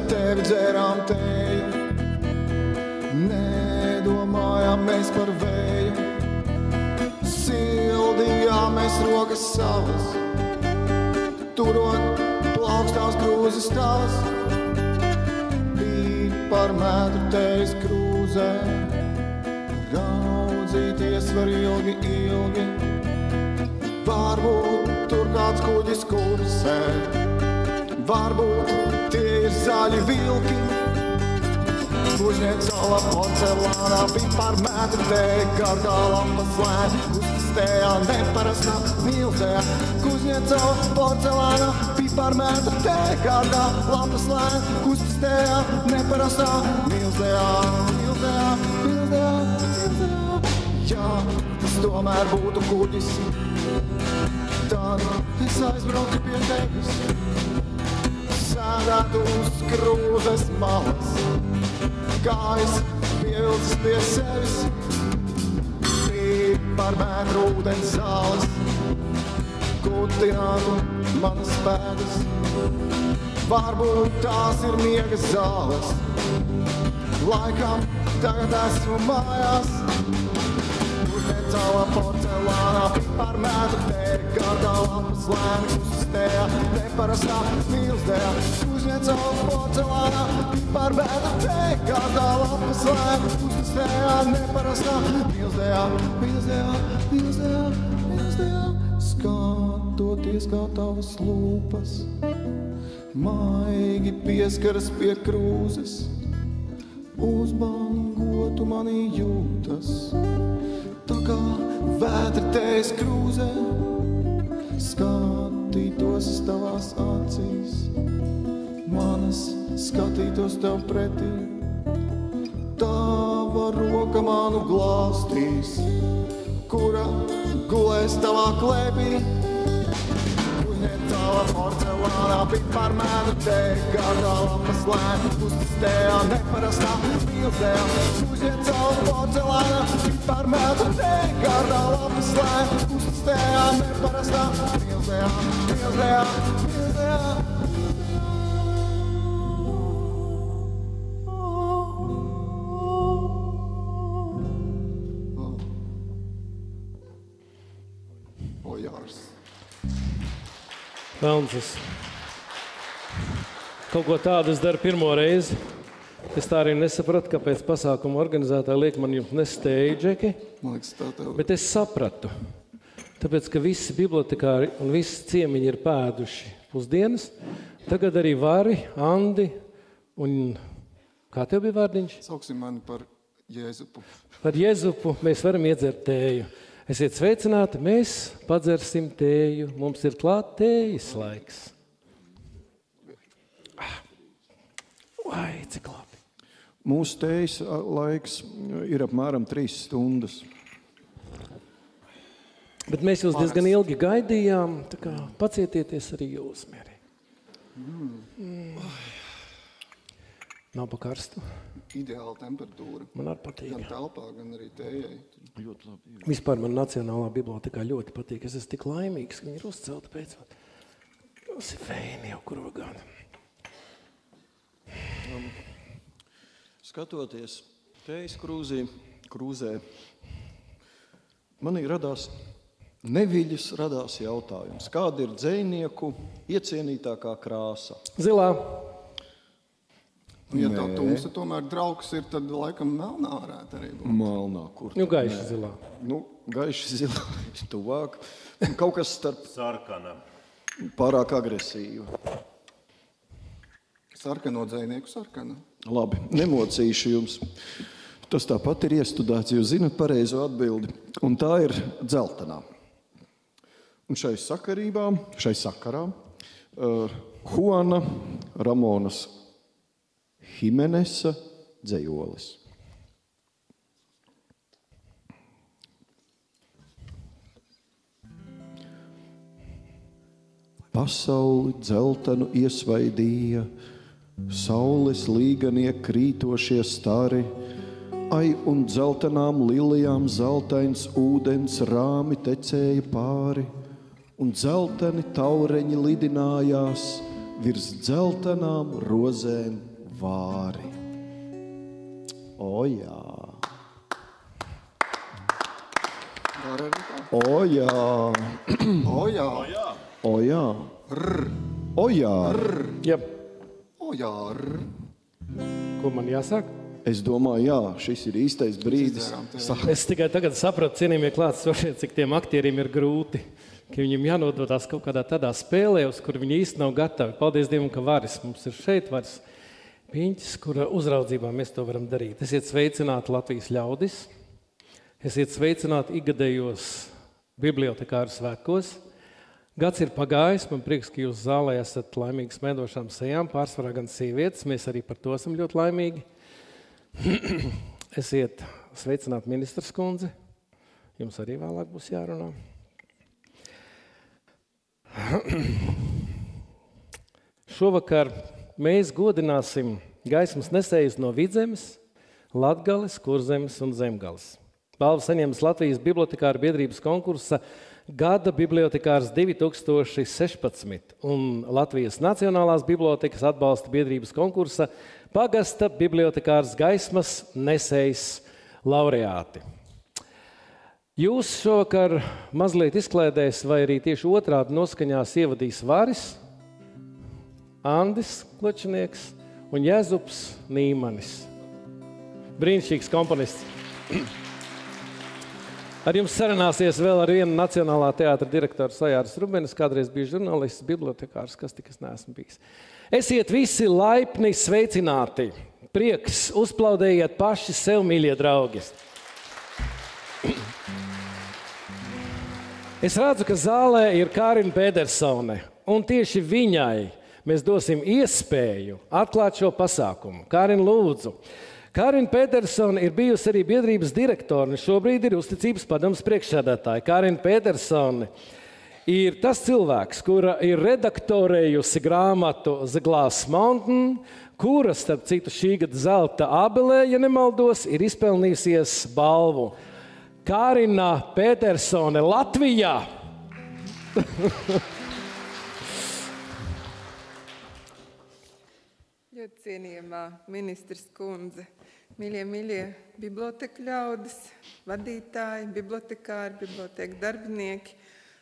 tevi dzērām tēju, nedomājām mēs par vēju, sildījām mēs rokas savas, turot plaukstās krūzes tavas, bija par metru tevis krūzē, raudzīties var ilgi, ilgi, varbūt tur kāds kuģis kursē, varbūt tie ir zaļi vilki. Kuģniecova porcelānā bija par metru tevi, kārtā lampas lēni, uztastējā neparastā milzējā. Kuģniecova porcelānā bija par metru tevi, kārtā lampas lēni, uztastējā neparastā milzējā, milzējā, milzējā, milzējā. Jā, tas tomēr būtu kuģis, tad es aizbraucu pie tevis, sēdētu uz krūzes malas, kājas pievilcis pie sevis, bija par metru ūdens zāles, kutinātu manas pēdas, varbūt tās ir miega zāles, laikam tagad esmu mājās. Kuģniecova porcelānā bija par metru tevi, kārtā lampas lēni uztastējā, neparastā milzdējā. Kuģniecova porcelānā bija par metru tevi, kārtā lampas lēni uztastējā, neparastā milzdējā, milzdējā, milzdējā, milzdējā. Skatoties kā tavas lūpas, maigi pieskaras pie krūzes, uzbangotu manī jūtas, tā kā vētra tevis krūzē, skatītos es tavās acīs, manas skatītos tev pretī, tava roka manu glāstīs, kura gulēs tavā klēpī. Kuģniecova porcelānā bija par metru tevi, kārtā lampas lēni uztastējā, neparastā milzējā. Kuģniecova porcelānā bija par metru tevi, kārtā lampas lēni uztastējā, neparastā milzējā, milzējā, milzējā. Velns, es kaut ko tādu es daru pirmo reizi. Es tā arī nesapratu, kāpēc pasākuma organizētāji liek man jums nesteidžeki. Man liekas, tā tev. Bet es sapratu. Tāpēc, ka visi bibliotekāri un visi ciemiņi ir pēduši pusdienas. Tagad arī Vari, Andi un... Kā tev bija vārdiņš? Sauksim mani par Jēzupu. Par Jēzupu mēs varam iedzert tēju. Esiet sveicināti, mēs padzersim tēju. Mums ir klāt tējas laiks. Vai, cik labi. Mūsu tējas laiks ir apmēram 3 stundas. Bet mēs jūs diezgan ilgi gaidījām, tā kā pacietieties arī jūs, Meri. Nav pa karstu? Ideāla temperatūra. Man arī patīk. Gan telpā, gan arī tējai. Ļoti labi. Vispār man Nacionālā bibliotekā ļoti patīk. Es esmu tik laimīgs, ka viņi ir uzcelti beidzot. Tas ir feini jau kuru gadu. Skatoties tējas krūzē, manī neviļas radās jautājums. Kāda ir dzejnieku iecienītākā krāsa? Zilā. Ja tā tumsa tomēr draugs ir, tad laikam melnā varētu arī būt. Melnā, kur? Nu, gaiši zilā. Gaiši zilā, tuvāk. Kaut kas starp sarkana. Pārāk agresīva. Sarkano dzejnieku sarkana. Labi, nemocīšu jums. Tas tāpat ir iestudēts, jūs zinat pareizo atbildi. Un tā ir dzeltenā. Un šai sakarā Juana Ramonas Himenesa dzejolis. Pasauli dzeltenu iesvaidīja, saules līganie krītošie stari, ai un dzeltenām lilijām zeltains ūdens rāmi tecēja pāri, un dzelteni taureņi lidinājās virs dzeltenām rozēm Vāri. O jā. O jā. O jā. O jā. O jā. Jep. O jā. Ko man jāsāk? Es domāju, jā, šis ir īstais brīdis. Es tikai tagad sapratu, cienījamie klātsošie, cik tiem aktieriem ir grūti, ka viņiem jānododās kaut kādā tādā spēlē, uz kur viņi īsti nav gatavi. Paldies Dievam, ka Varis mums ir šeit, Varis Piņķis, kura uzraudzībā mēs to varam darīt. Esiet sveicināti Latvijas ļaudis, esiet sveicināti ikgadējos bibliotekāru svētkos. Gads ir pagājis, man prieks, ka jūs zālē esat laimīgi smēdošām sejām, pārsvarā gan sievietes, mēs arī par to esam ļoti laimīgi. Esiet sveicināti ministras kundze, jums arī vēlāk būs jārunā. Šovakar mēs godināsim gaismas nesējus no Vidzemes, Latgales, Kurzemes un Zemgales. Balvu saņems Latvijas bibliotekāru biedrības konkursa Gada bibliotekārs 2016 un Latvijas Nacionālās bibliotekas atbalsta biedrības konkursa Pagasta bibliotekārs gaismas nesējs laureāti. Jūs šovakar mazliet izklaidēs vai arī tieši otrādi noskaņās ievadīs Varis, Andis Kločinieks un Jēzups Nīmanis. Brīnišķīgs komponists. Ar jums sarunāsies vēl ar vienu Nacionālā teātra direktoru Sajāras Rubenis, kādreiz bija žurnālists, bibliotekārs, kas tikas neesmu bijis. Esiet visi laipni sveicināti. Prieks, uzplaudējiet paši sev, mīļie draugi. Es redzu, ka zālē ir Kārina Pētersone, un tieši viņai mēs dosim iespēju atklāt šo pasākumu. Kārina, lūdzu. Kārina Pētersone ir bijusi arī biedrības direktore, un šobrīd ir uzticības padomes priekšsēdētāja. Kārina Pētersone ir tas cilvēks, kura ir redaktorējusi grāmatu The Glass Mountain, kura, starp citu, šī gada zelta abelē, ja nemaldos, ir izpelnījusies balvu. Kārina Pētersone Latvijā. Ļoti cienījamā ministres kundze, mīļie biblioteka ļaudis, vadītāji, bibliotekāri, biblioteka darbinieki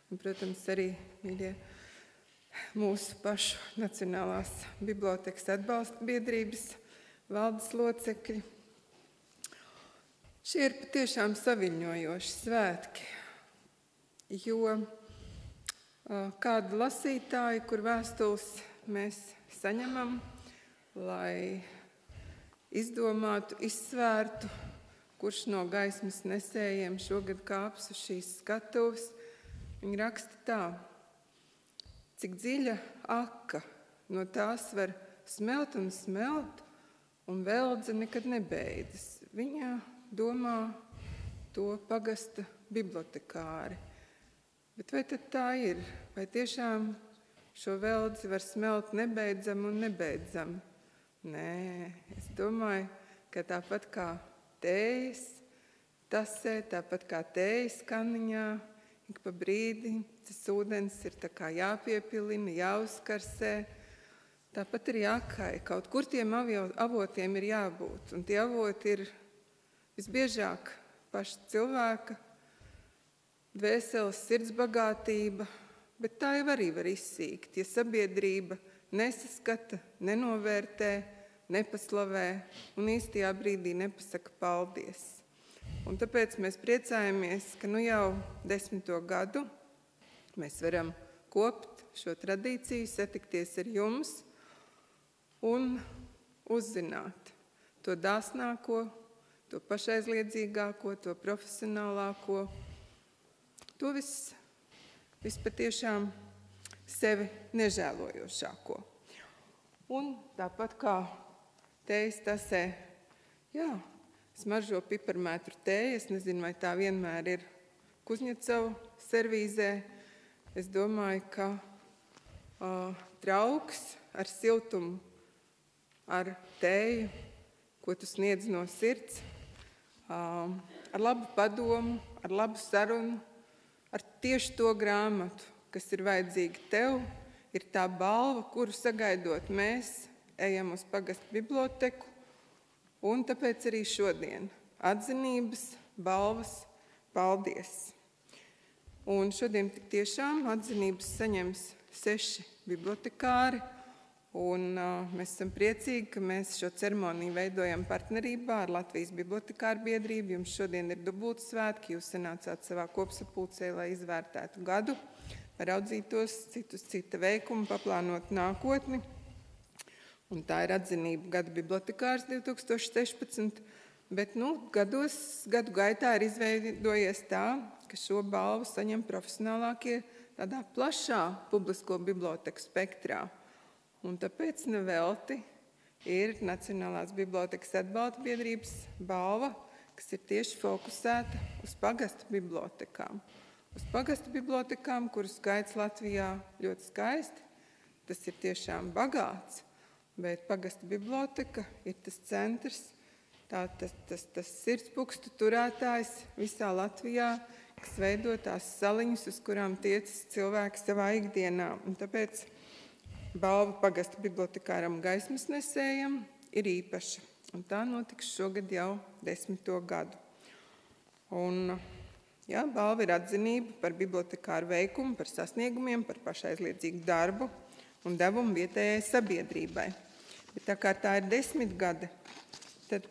un, protams, arī mīļie mūsu pašu Nacionālās bibliotekas atbalsta biedrības valdes locekļi. Šie ir patiešām saviņojoši svētki, jo kādu lasītāju, kur vēstules mēs saņemam, lai izdomātu, izsvērtu, kurš no gaismas nesējiem šogad kāps uz šīs skatuves, viņi raksta tā: cik dziļa aka no tās var smelt un smelt, un veldze nekad nebeidzas. Viņa domā to pagasta bibliotekāri. Bet vai tad tā ir? Vai tiešām šo veldzi var smelt nebeidzam un nebeidzam? Nē, es domāju, ka tāpat kā tējas tasē, tāpat kā tējas kaniņā, ik pa brīdi tas ūdens ir tā kā jāpiepilina, jāuzkarsē. Tāpat arī akai. Kaut kur tiem avotiem ir jābūt. Un tie avoti ir visbiežāk paša cilvēka, dvēseles sirds bagātība, bet tā jau arī var izsīkt, ja sabiedrība nesaskata, nenovērtē, nepaslavē un īstajā brīdī nepasaka paldies. Un tāpēc mēs priecājamies, ka nu jau 10. gadu mēs varam kopt šo tradīciju, satikties ar jums un uzzināt to dāsnāko, to pašaizliedzīgāko, to profesionālāko, to vispatiešām sevi nežēlojošāko. Un tāpat kā tējas tasē, smaržo piparmētru tēju, es nezinu, vai tā vienmēr ir Kuzņecovu servīzē. Es domāju, ka trauks ar siltumu, ar tēju, ko tu sniedz no sirds, ar labu padomu, ar labu sarunu, ar tieši to grāmatu, kas ir vajadzīga tev, ir tā balva, kuru sagaidot mēs, ejam uz pagastu biblioteku, un tāpēc arī šodien atzinības, balvas, paldies. Un šodien tik tiešām atzinības saņems 6 bibliotekāri, un mēs esam priecīgi, ka mēs šo ceremoniju veidojam partnerībā ar Latvijas bibliotekāru biedrību. Jums šodien ir dubultas svētki, jūs sanācāt savā kopsapulcē, lai izvērtētu gadu, paraudzītos citus cita veikumu, paplānot nākotni. Un tā ir atzinība gada bibliotekārs 2016, bet gadu gaitā ir izveidojies tā, ka šo balvu saņem profesionālākie tādā plašā publisko biblioteku spektrā. Un tāpēc nevelti ir Nacionālās bibliotekas atbalsta biedrības balva, kas ir tieši fokusēta uz pagastu bibliotekām. Uz pagastu bibliotekām, kuru skaits Latvijā ļoti skaisti, tas ir tiešām bagāts, bet pagastu biblioteka ir tas centrs, tas sirdspukstu turētājs visā Latvijā, kas veido tās saliņas, uz kurām tiecas cilvēki savā ikdienā. Un tāpēc balva pagastu bibliotekāram gaismas nesējam ir īpaša. Un tā notiks šogad jau 10. gadu. Un balva ir atzinība par bibliotekāru veikumu, par sasniegumiem, par pašaizliedzīgu darbu un devumu vietējai sabiedrībai. Bet tā kā tā ir 10 gadi, tad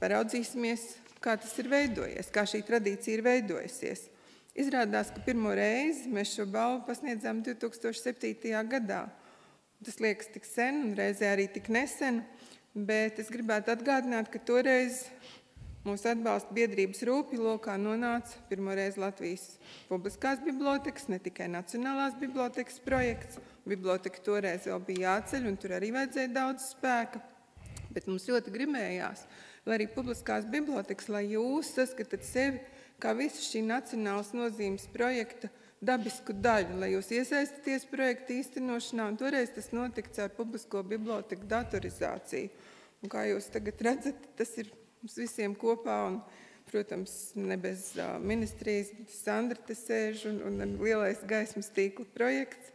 paraudzīsimies, kā tas ir veidojies, kā šī tradīcija ir veidojusies. Izrādās, ka pirmo reizi mēs šo balvu pasniedzām 2007. gadā. Tas liekas tik sen un reizē arī tik nesen, bet es gribētu atgādināt, ka toreiz mūsu atbalsta biedrības rūpju lokā nonāca pirmoreiz Latvijas publiskās bibliotekas, ne tikai Nacionālās bibliotekas projekts. Biblioteka toreiz vēl bija jāceļ un tur arī vajadzēja daudz spēka, bet mums ļoti gribējās, lai arī publiskās bibliotekas, lai jūs saskatat sevi kā visu šī nacionālas nozīmes projekta dabisku daļu, lai jūs iesaistaties projekta īstenošanā, un toreiz tas notika ar publisko biblioteku datorizāciju. Un kā jūs tagad redzat, tas ir mums visiem kopā, un, protams, ne bez ministrijas, Sandra te sēž un lielais gaismas tīkla projekts.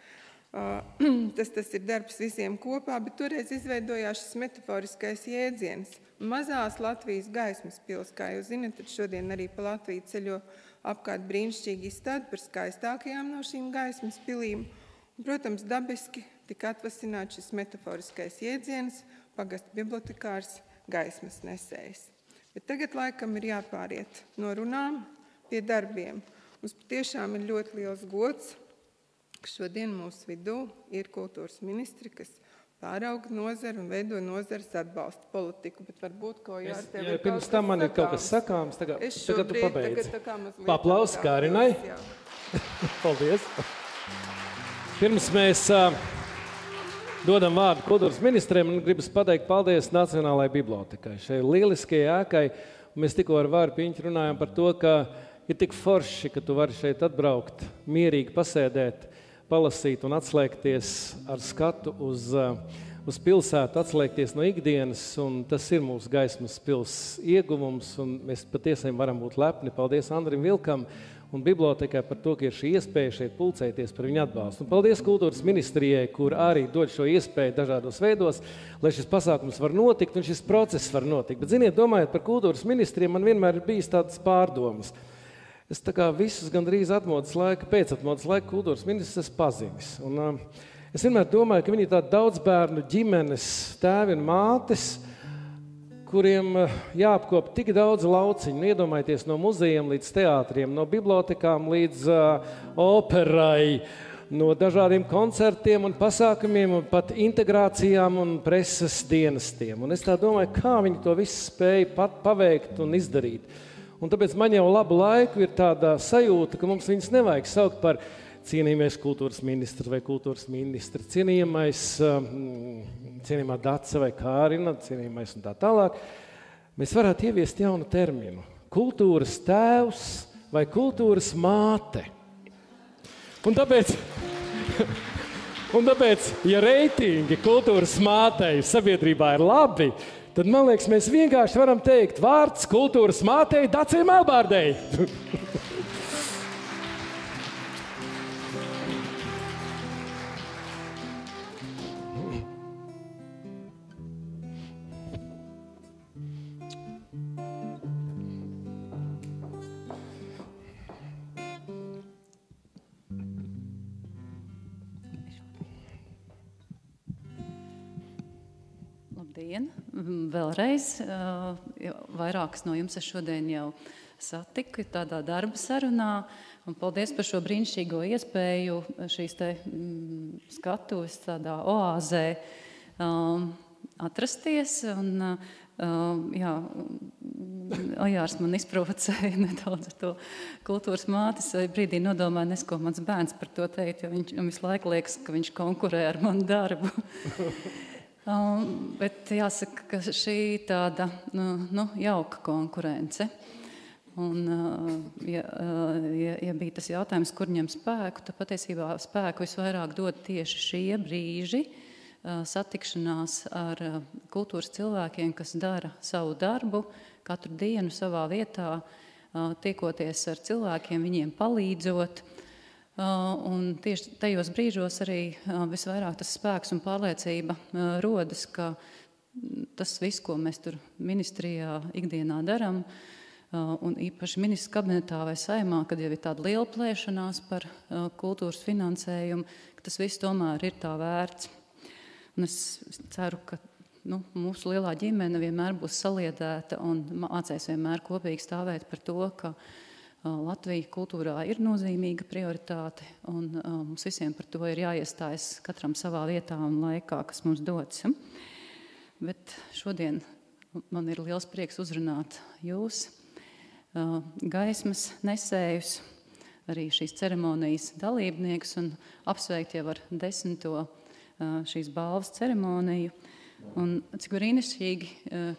Tas ir darbs visiem kopā, bet toreiz izveidojās šis metaforiskais jēdziens. Mazās Latvijas gaismas pils, kā jūs zināt, tad šodien arī pa Latviju ceļo apkārt brīnišķīgi izstādi par skaistākajām no šīm gaismas pilīm. Un, protams, dabiski tika atvasināts šis metaforiskais jēdziens, pagastu bibliotekārs, gaismas nesējs. Bet tagad laikam ir jāpāriet no runām pie darbiem. Mums patiešām ir ļoti liels gods, ka šodien mūsu vidū ir kultūras ministri, kas pārauga nozaru un veido nozares atbalsta politiku, bet varbūt, ko Jār, tev ir pirms tam man ir kaut kas sakāms, tagad tu pabeidzi. Paplaus Kārinai. Paldies. Pirms mēs dodam vārdu kultūras ministriem, un gribas pateikt paldies Nacionālajai bibliotekai, šai lieliskajai ēkai. Mēs tikko ar Vāru Piņķu runājām par to, ka ir tik forši, ka tu vari šeit atbraukt, mierīgi pasēdēt, palasīt un atslēgties ar skatu uz pilsētu, atslēgties no ikdienas, un tas ir mūsu gaismas pils ieguvums, un mēs patiesiem varam būt lepni. Paldies Andrim Vilkam un bibliotekai par to, ka ir šī iespēja šeit pulcēties par viņu atbalstu. Un paldies kultūras ministrijai, kur arī dod šo iespēju dažādos veidos, lai šis pasākums var notikt un šis process var notikt. Bet, ziniet, domājot par kultūras ministriem, man vienmēr ir bijis tādas pārdomas. Es tā kā visus gandrīz pēcatmodas laika kultūras ministrs esmu pazinis. Un es vienmēr domāju, ka viņi ir tādi daudzbērnu ģimenes tēvi un mātes, kuriem jāapkop tik daudz lauciņu. Iedomājieties no muzejiem līdz teātriem, no bibliotekām līdz operai, no dažādiem koncertiem un pasākumiem un pat integrācijām un preses dienestiem. Un es tā domāju, kā viņi to visu spēja pat paveikt un izdarīt. Un tāpēc man jau labu laiku ir tāda sajūta, ka mums viņus nevajag saukt par cienījamais kultūras ministrs vai kultūras ministri, cienījamā Dace vai Kārina, cienījamais un tā tālāk. Mēs varētu ieviest jaunu terminu. Kultūras tēvs vai kultūras māte. Un tāpēc, ja reitingi kultūras mātei sabiedrībā ir labi, tad, man liekas, mēs vienkārši varam teikt vārds kultūras mātei Dacei Melbārdei. Labdien! Vēlreiz vairākas no jums es šodien jau satiku tādā darba sarunā, un paldies par šo brīnišķīgo iespēju šīs te skatuves tādā oāzē atrasties, un jā, Ojārs man izprovocēja nedaudz ar to kultūras mātes, brīdī nodomāju, ko mans bērns par to teikt, jo viņš visu laiku liekas, ka viņš konkurē ar manu darbu. Bet jāsaka, ka šī tāda jauka konkurence. Un, ja bija tas jautājums, kur ņem spēku, tad patiesībā spēku visvairāk dod tieši šie brīži, satikšanās ar kultūras cilvēkiem, kas dara savu darbu, katru dienu savā vietā, tiekoties ar cilvēkiem, viņiem palīdzot. Un tieši tajos brīžos arī visvairāk tas spēks un pārliecība rodas, ka tas viss, ko mēs tur ministrijā ikdienā daram, un īpaši ministrs kabinetā vai saimā, kad jau ir tāda liela plēšanās par kultūras finansējumu, ka tas viss tomēr ir tā vērts. Un es ceru, ka mūsu lielā ģimene vienmēr būs saliedēta un mācēs vienmēr kopīgi stāvēt par to, ka Latvija kultūrā ir nozīmīga prioritāte, un mums visiem par to ir jāiestājas katram savā vietā un laikā, kas mums dots. Bet šodien man ir liels prieks uzrunāt jūs, gaismas nesējus, arī šīs ceremonijas dalībniekus, un apsveikt jau ar 10. Šīs balvas ceremoniju. Un cik brīnišķīgi,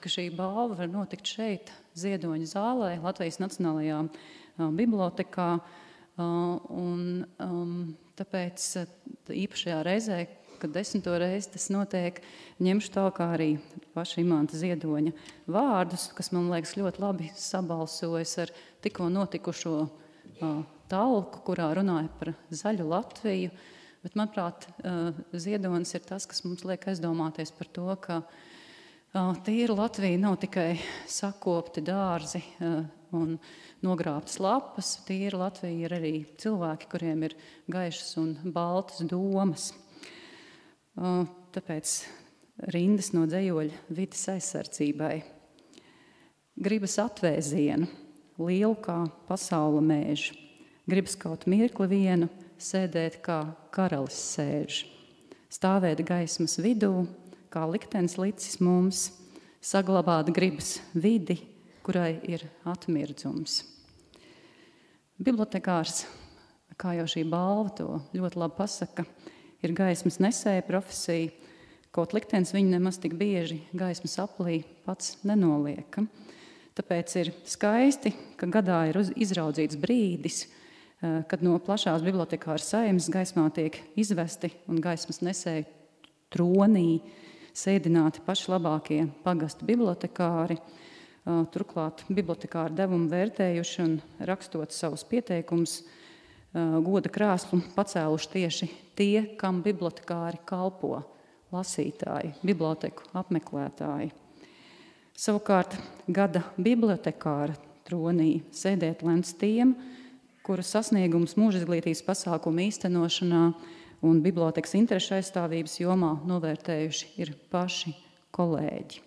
ka šī balva var notikt šeit, Ziedoņa zālē, Latvijas Nacionālajā bibliotekā. Un tāpēc īpašajā reizē, kad 10. reizi tas notiek, ņemšu tālāk arī paša Imanta Ziedoņa vārdus, kas man liekas ļoti labi sabalsojas ar tikko notikušo talku, kurā runāja par zaļu Latviju. Bet, manuprāt, Ziedonis ir tas, kas mums liek aizdomāties par to, ka tīra Latvija nav tikai sakopti dārzi un nogrābtas lapas. Tīra Latvija ir arī cilvēki, kuriem ir gaišas un baltas domas. Tāpēc rindas no dzejoļa vides aizsardzībai. Gribas atvēzienu, lielu kā pasaula mēžu. Gribas kaut mirkli vienu, sēdēt kā karalis sēž, stāvēt gaismas vidū, kā liktenis licis mums, saglabāt gribas vidi, kurai ir atmirdzums. Bibliotekārs, kā jau šī balva to ļoti labi pasaka, ir gaismas nesēja profesija, kaut liktenis viņu nemaz tik bieži gaismas aplī pats nenolieka. Tāpēc ir skaisti, ka gadā ir izraudzīts brīdis, kad no plašās bibliotekāra saimnes gaismā tiek izvesti un gaismas nesēju tronī sēdināti paši labākie pagastu bibliotekāri, turklāt bibliotekāri devumu vērtējuši un rakstot savus pieteikumus, goda krēslu pacēluši tieši tie, kam bibliotekāri kalpo, lasītāji, biblioteku apmeklētāji. Savukārt gada bibliotekāra tronī sēdēt lens tiem, kuru sasniegums mūža izglītības pasākumu īstenošanā un bibliotekas interešu aizstāvības jomā novērtējuši ir paši kolēģi.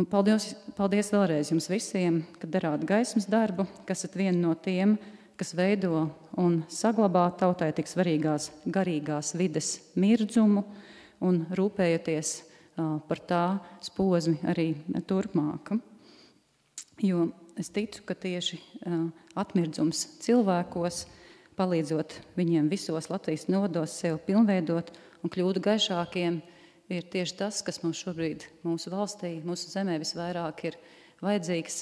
Un paldies vēlreiz jums visiem, ka darāt gaismas darbu, kas esat vieni no tiem, kas veido un saglabā tautai tik svarīgās garīgās vides mirdzumu un rūpējoties par tā posmi arī turpmāk. Jo es ticu, ka tieši atmirdzums cilvēkos, palīdzot viņiem visos Latvijas nodos sev pilnveidot un kļūt gaišākiem, ir tieši tas, kas mums šobrīd mūsu valstī, mūsu zemē visvairāk ir vajadzīgs,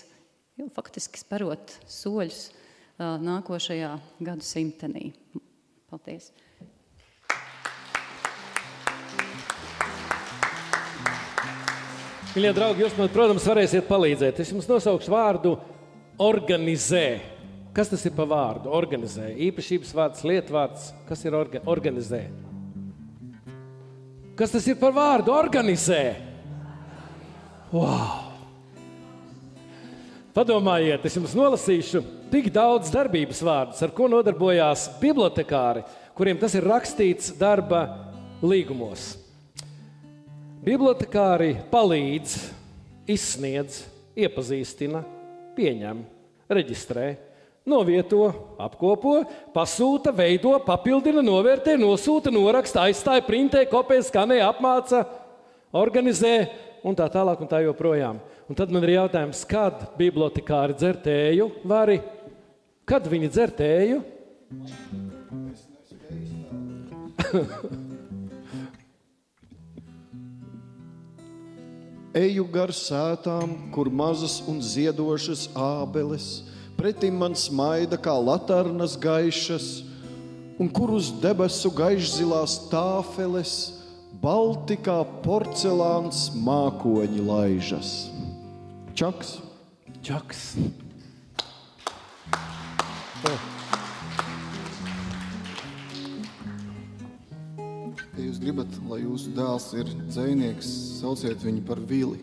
jo faktiski sparot soļus nākošajā gadu simtenī. Paldies! Mīļie draugi, jūs man, protams, varēsiet palīdzēt. Es jums nosaukšu vārdu organizē. Kas tas ir pa vārdu? Organizē. Īpašības vārds, lietvārds. Kas ir organizē? Kas tas ir par vārdu? Organizē. Wow! Padomājiet, es jums nolasīšu tik daudz darbības vārdus, ar ko nodarbojās bibliotekāri, kuriem tas ir rakstīts darba līgumos. Bibliotekāri palīdz, izsniedz, iepazīstina, pieņem, reģistrē, novieto, apkopo, pasūta, veido, papildina, novērtē, nosūta, noraksta, aizstāja, printē, kopē, skanē, apmāca, organizē un tā tālāk un tā joprojām. Un tad man ir jautājums, kad bibliotekāri dzer tēju vari? Kad viņi dzer tēju? Eju gar sētām, kur mazas un ziedošas ābeles, pretim man smaida kā latarnas gaišas, un kur uz debesu gaišzilās tāfeles, balti kā porcelāns mākoņi laižas. Čaks. Čaks. Ja jūs gribat, lai jūsu dēls ir dzejnieks, sauciet viņu par Vili.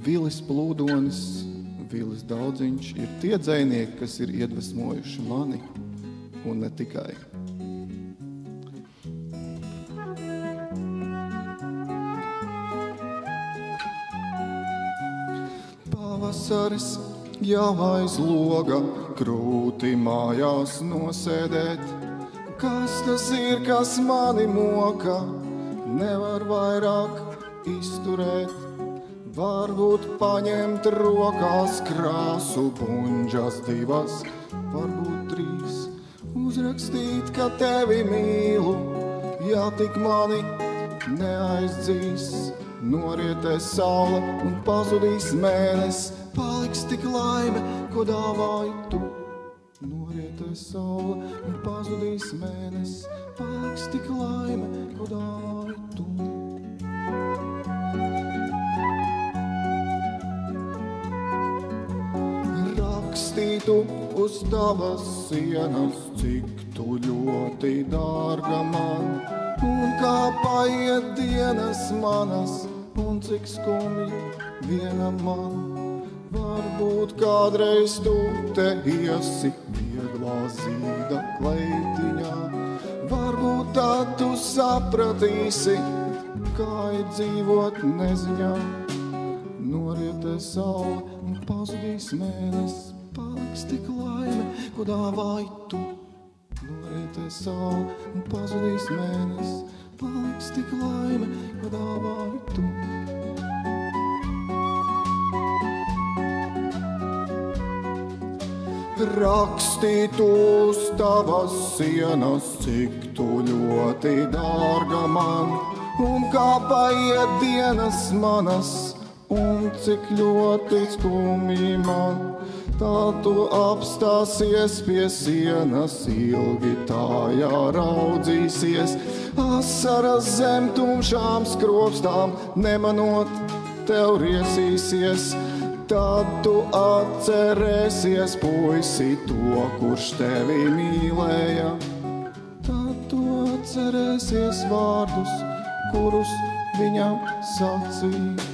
Vilis Plūdonis, Vilis Daudziņš ir tie dzejnieki, kas ir iedvesmojuši mani, un ne tikai. Pavasaris jau aiz loga, krūti mājās nosēdēt. Kas tas ir, kas mani moka, nevar vairāk izturēt. Varbūt paņemt rokās krāsu buņģas divas, varbūt 3. Uzrakstīt, ka tevi mīlu, ja tik mani neaizdzīs. Norietēs saule un pazudīs mēnes, paliks tik laime, ko dāvāji tu. Norietēs saule un pazudīs mēnes, paliks tik laime, ko dāvāji tu. Rakstītu uz tavas sienas, cik tu ļoti dārga man, un kā paiet dienas manas, un cik skumji viena man. Varbūt kādreiz tu te iesi vieglā zīda kleitiņā, varbūt tad tu sapratīsi, kā ir dzīvot neziņā. Norietēs saule un pazudīs mēnes, paliks tik laime, ko dāvāji tu. Norietēs saule un pazudīs mēnes, paliks tik laime, ko dāvāji tu. Rakstītu uz tavas sienas, cik tu ļoti dārga man, un kā paiet dienas manas, un cik ļoti skumji man. Tad tu apstāsies pie sienas, ilgi tajā raudzīsies, asaras zem tumšām skropstām, nemanot tev riesīsies. Tad tu atcerēsies, puisi, to, kurš tevi mīlēja. Tad tu atcerēsies vārdus, kurus viņam sacīja.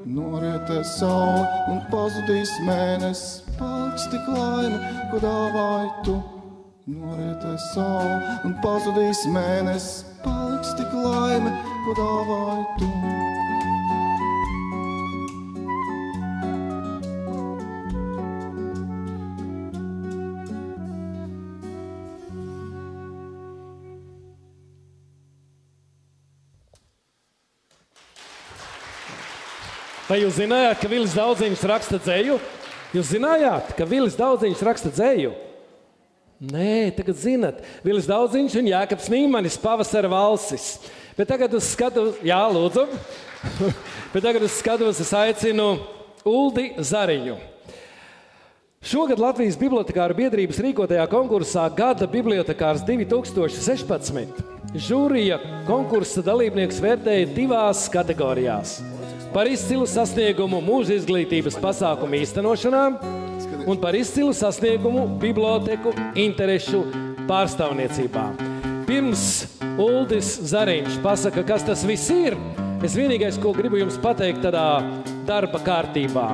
Norietēs saule un pazudīs mēnes, paliks tik laime, ko dāvāji tu. Norietēs saule un pazudīs mēnes, paliks tik laime, ko dāvāji tu. Vai jūs zinājāt, ka Vilis Daudziņš raksta dzeju? Jūs zinājāt, ka Vilis Daudziņš raksta dzeju? Nē, tagad zinat. Vilis Daudziņš un Jākaps Nīmanis Pavasara valsis. Bet tagad uz skatuves, jā, lūdzu. Bet tagad uz skatuves es aicinu Uldi Zariņu. Šogad Latvijas Bibliotekāru biedrības rīkotajā konkursā Gada bibliotekārs 2016 žūrija konkursa dalībnieks vērtēja 2 kategorijās. Par izcilu sasniegumu mūža izglītības pasākumu īstenošanā un par izcilu sasniegumu biblioteku interešu pārstāvniecībā. Pirms Uldis Zariņš pasaka, kas tas viss ir, es vienīgais, ko gribu jums pateikt tādā darba kārtībā.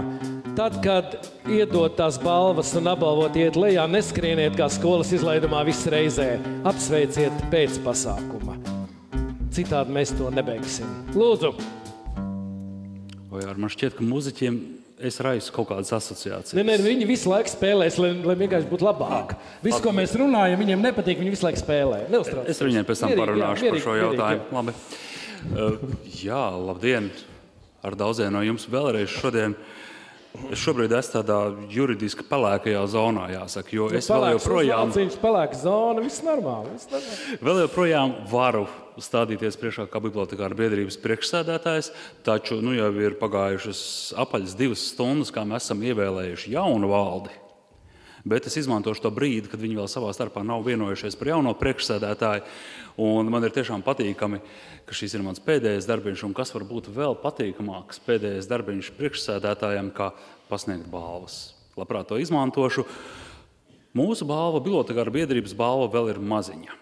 Tad, kad iedot tās balvas un apbalvot iet lejā, neskrieniet kā skolas izlaidumā visu reizē. Apsveiciet pēc pasākuma. Citādi mēs to nebeigsim. Lūdzu! Vai ar man šķiet, ka muziķiem es raisu kaut kādas asociācijas? Nē, viņi visu laiku spēlēs, lai vienkārši būtu labāk. Viss, ko mēs runājam, viņiem nepatīk, viņi visu laiku spēlē. Neuztrauc. Es ar viņiem pēc tam parunāšu par šo jautājumu. Labi. Jā, labdien! Ar daudziem no jums vēlreiz šodien. Es šobrīd esmu tādā juridiski pelēkajā zonā, jāsaka, jo es vēl joprojām... Pelēka zona, viss normāli. Vēl joprojām varu stādīties priekšā kā bibliotekāru biedrības priekšsēdētājs, taču jau ir pagājušas apaļas 2 stundas, kā mēs esam ievēlējuši jaunu valdi. Bet es izmantošu to brīdi, kad viņi vēl savā starpā nav vienojušies par jauno priekšsēdētāju. Un man ir tiešām patīkami, ka šis ir mans pēdējais darbiņš, un kas var būt vēl patīkamāks pēdējais darbiņš priekšsēdētājiem, kā pasniegt balvas. Labprāt to izmantošu. Mūsu balva, bibliotekāru biedrības balva, vēl ir maziņa.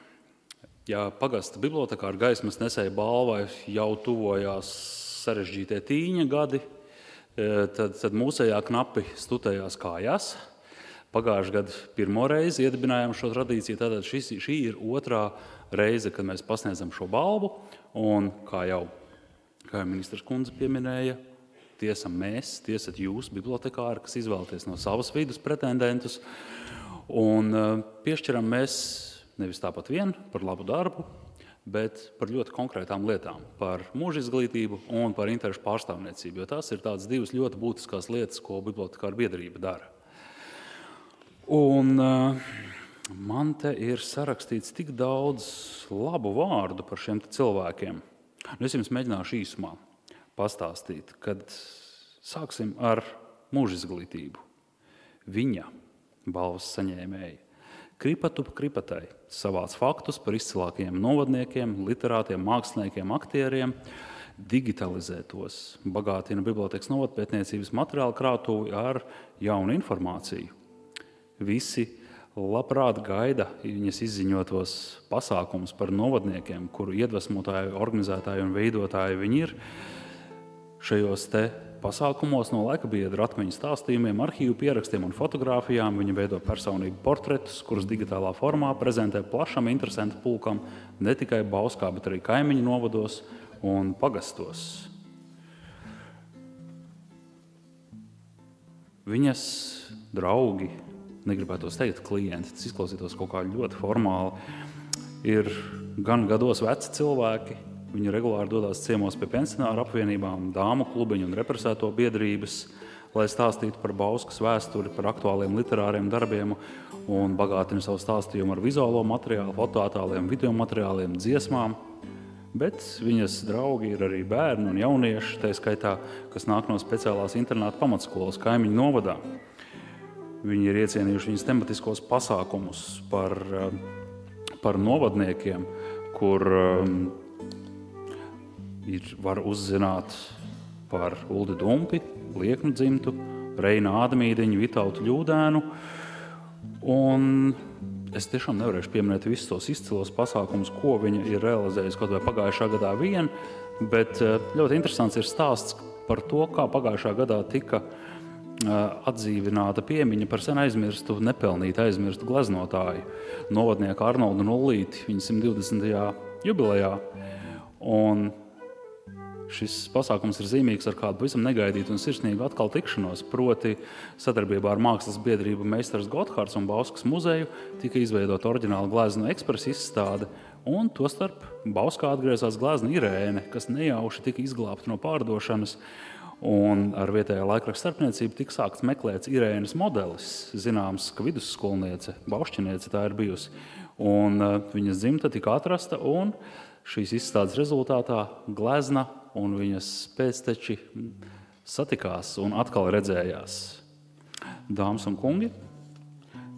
Ja pagasta bibliotekāru gaismas nesēja balvai jau tuvojās sarežģītie tīņa gadi, tad mūsējā knapi stutējās kājās. Pagājušajā gadā pirmo reizi iedibinājām šo tradīciju, tātad šī ir otrā reize, kad mēs pasniedzam šo balvu, un kā jau ministrs kundze pieminēja, tiesam mēs, tiesat jūs, bibliotekāri, kas izvēlaties no savas vidus pretendentus, un piešķiram mēs nevis tāpat vien par labu darbu, bet par ļoti konkrētām lietām, par mūža izglītību un par interešu pārstāvniecību, jo tās ir tādas 2 ļoti būtiskās lietas, ko bibliotekāru biedrība dara. Un man te ir sarakstīts tik daudz labu vārdu par šiem cilvēkiem. Es jums mēģināšu īsumā pastāstīt, kad sāksim ar mūža izglītību. Viņa balvas saņēmēja Kripatu pa kripatai savāc faktus par izcilākajiem novadniekiem, literātiem, māksliniekiem, aktieriem, digitalizē tos, bagātina bibliotekas novadpētniecības materiālu krātuvi ar jaunu informāciju. Visi labprāt gaida viņas izziņotos pasākumus par novadniekiem, kuru iedvesmotāji, organizētāji un veidotāji viņi ir. Šajos te pasākumos no laika biedru atmiņu stāstījumiem, arhīvu pierakstiem un fotogrāfijām viņi veido personību portretus, kurus digitālā formā prezentē plašam interesantu pulkam ne tikai Bauskā, bet arī kaimiņu novados un pagastos. Viņas draugi, negribētos teikt klienti, tas izklausītos kaut kā ļoti formāli, ir gan gados veci cilvēki, viņi regulāri dodās ciemos pie pensionāru apvienībām, dāmu klubiņu un represēto biedrības, lai stāstītu par Bauskas vēsturi, par aktuāliem literāriem darbiem un bagātina savu stāstījumu ar vizuālo materiālu, fotoatāliem, video materiāliem, dziesmām. Bet viņas draugi ir arī bērni un jaunieši, tā skaitā, kas nāk no speciālās internāta pamatskolas kaimiņu novadā. Viņi ir iecienījuši viņas tematiskos pasākumus par novadniekiem, kur var uzzināt par Uldi Dumpi, Lieknu dzimtu, Reina Ādamīdiņu, Vitautu Ļūdēnu. Un es tiešām nevarēšu pieminēt visus tos izcilos pasākumus, ko viņa ir realizējusi kaut vai pagājušā gadā vien, bet ļoti interesants ir stāsts par to, kā pagājušā gadā tika atdzīvināta piemiņa par sen aizmirstu, nepelnīti aizmirstu gleznotāju, novadnieku Arnoldu Nullīti, viņa 120. jubilejā. Un šis pasākums ir zīmīgs ar kādu pavisam negaidītu un sirsnīgu atkal tikšanos, proti sadarbībā ar mākslas biedrību Meistars Gotthārds un Bauskas muzeju tika izveidota oriģināla gleznu ekspresa izstāde, un tostarp Bauskā atgriezās glezna Irēne, kas nejauši tika izglābta no pārdošanas. Un ar vietējā laikraksta starpniecību tika sākts meklēts Irēnas modelis. Zināms, ka vidusskolniece, baušķiniece tā ir bijusi. Un viņas dzimta tika atrasta, un šīs izstādes rezultātā glezna un viņas pēcteči satikās un atkal redzējās. Dāmas un kungi,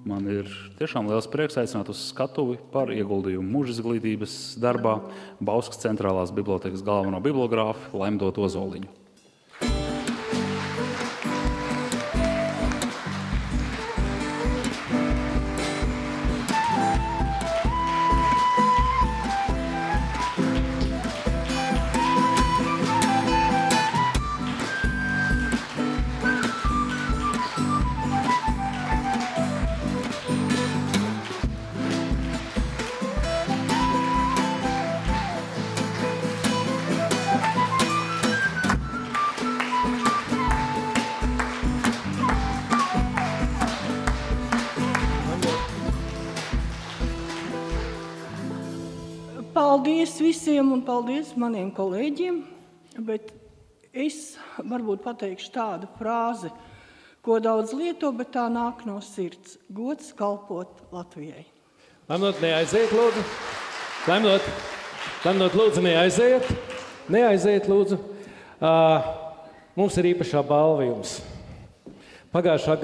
man ir tiešām liels prieks aicināt uz skatuvi par ieguldījumu mūža izglītības darbā Bauskas centrālās bibliotekas galveno bibliogrāfu Laimdotu Ozoliņu. paldies visiem un paldies maniem kolēģiem, bet es varbūt pateikšu tādu frāzi, ko daudz lieto, bet tā nāk no sirds. Gods kalpot Latvijai. Laimot, neaiziet, lūdzu. Laimot, lūdzu, neaiziet. Neaiziet, lūdzu. Mums ir īpašā balva jums. Pagājušā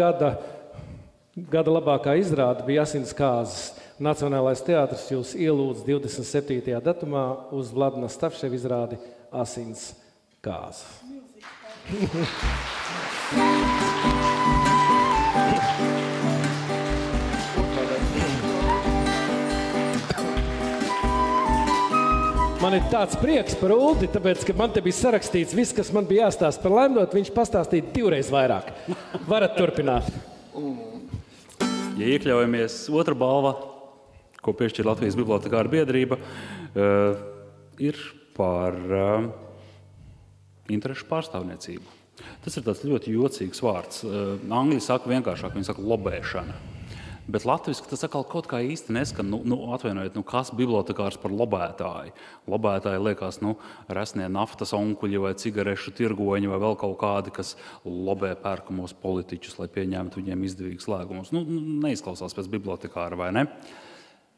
gada labākā izrāde bija Asins kāzas. Nacionālais teātris jūs ielūdz 27. datumā uz Vladana Stavševa izrādi Asins kāzas. Man ir tāds prieks par Uldi, tāpēc, ka man te bija sarakstīts viss, kas man bija jāstāst par Laimdotu, viņš pastāstīja 2 reizes vairāk. Varat turpināt. Ja iekļaujamies otra balva, ko piešķir Latvijas bibliotekāra biedrība, ir par interešu pārstāvniecību. Tas ir tāds ļoti jocīgs vārds. Angļi saka vienkāršāk, viņi saka lobēšana. Bet latviski tas atkal kaut kā īsti neskan. Atvainojiet, kas bibliotekārs par lobētāju? Lobētāji liekas, resnie naftas onkuļi vai cigarešu tirgoņi vai vēl kaut kādi, kas lobē pērkamos politiķus, lai pieņemtu viņiem izdevīgus lēgumus. Neizklausās pēc bibliotekāra, vai ne?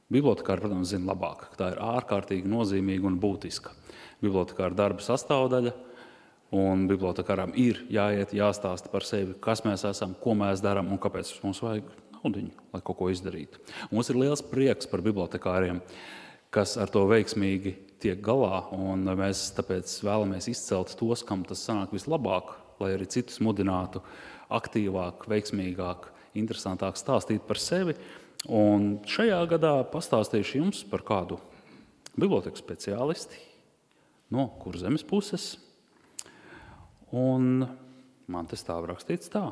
Bibliotekāra, protams, zina labāk, ka tā ir ārkārtīgi nozīmīga un būtiska. Bibliotekāra darba sastāvdaļa, un bibliotekārām ir jāiet, jāstāsta par sevi, kas mēs esam, ko mēs darām un kāpēc mums vajag naudiņu, lai kaut ko izdarītu. Mums ir liels prieks par bibliotekāriem, kas ar to veiksmīgi tiek galā, un mēs tāpēc vēlamies izcelt tos, kam tas sanāk vislabāk, lai arī citus mudinātu aktīvāk, veiksmīgāk, interesantāk stāstīt par sevi. Un šajā gadā pastāstīšu jums par kādu biblioteku speciālisti no Kurzemes puses. Un man te stāv rakstīts tā,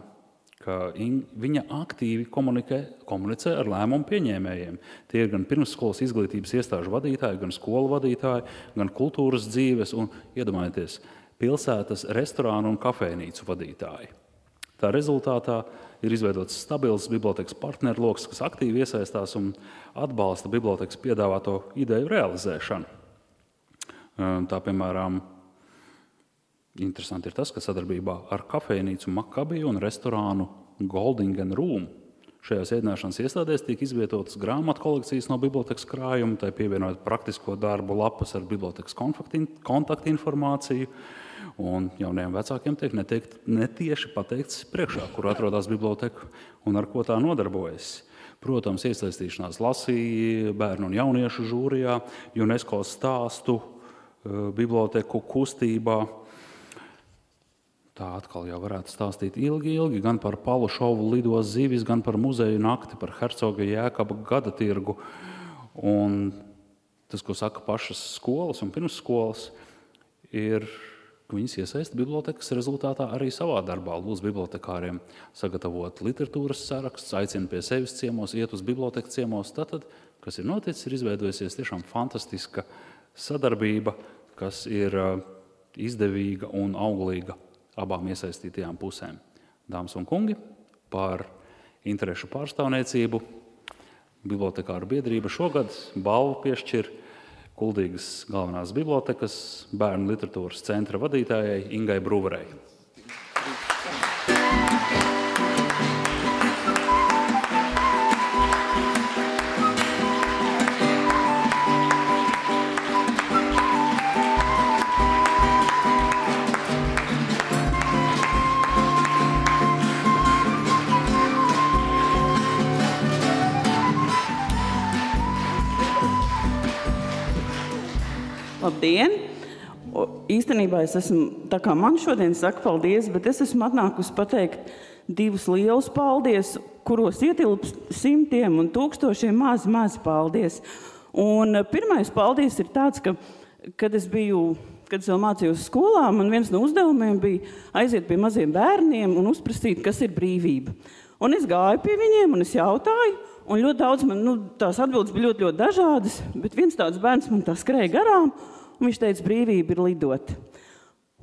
ka viņa aktīvi komunicē ar lēmumu pieņēmējiem. Tie ir gan pirmsskolas izglītības iestāžu vadītāji, gan skolu vadītāji, gan kultūras dzīves un, iedomājieties, pilsētas restorānu un kafejnīcu vadītāji. Tā rezultātā ir izveidots stabils bibliotekas partnerloks, kas aktīvi iesaistās un atbalsta bibliotekas piedāvāto ideju realizēšanu. Tā, piemēram, interesanti ir tas, ka sadarbībā ar kafejnīcu Makabiju un restorānu Goldingen Room šajās ēdināšanas iestādēs tiek izvietotas grāmatu kolekcijas no bibliotekas krājuma, tai pievienojot praktisko darbu lapas ar bibliotekas kontaktinformāciju, un jaunajiem vecākiem tiek netieši pateikts priekšā, kur atrodas biblioteka un ar ko tā nodarbojas. Protams, iesaistīšanās lasīja bērnu un jauniešu žūrijā, UNESCO stāstu biblioteku kustībā. Tā atkal jau varētu stāstīt ilgi, gan par Palu šovu Lidos zivis, gan par muzeju nakti, par Hercoga Jēkaba gada tirgu. Un tas, ko saka pašas skolas un pirmsskolas, ir, ka viņas iesaista bibliotekas rezultātā arī savā darbā. Lūdz bibliotekāriem sagatavot literatūras sarakstus, aicina pie sevis ciemos, iet uz biblioteku ciemos. Tātad, kas ir noticis, ir izveidojusies tiešām fantastiska sadarbība, kas ir izdevīga un auglīga abām iesaistītajām pusēm. Dāmas un kungi, par interešu pārstāvniecību bibliotekāru biedrība šogad balvu piešķir Kuldīgas galvenās bibliotekas bērnu literatūras centra vadītājai Ingai Bruverei. Labdien! Īstenībā es esmu, tā kā man šodien saka paldies, bet es esmu atnākusi pateikt 2 lielus paldies, kuros ietilpst simtiem un tūkstošiem mazi paldies. Un pirmais paldies ir tāds, ka, kad es vēl mācījos skolā, man viens no uzdevumiem bija aiziet pie maziem bērniem un uzprasīt, kas ir brīvība. Un es gāju pie viņiem un es jautāju, un ļoti daudz tās atbildes bija ļoti dažādas, bet viens tāds bērns man tā skrēja garām, un viņš teica, brīvība ir lidot.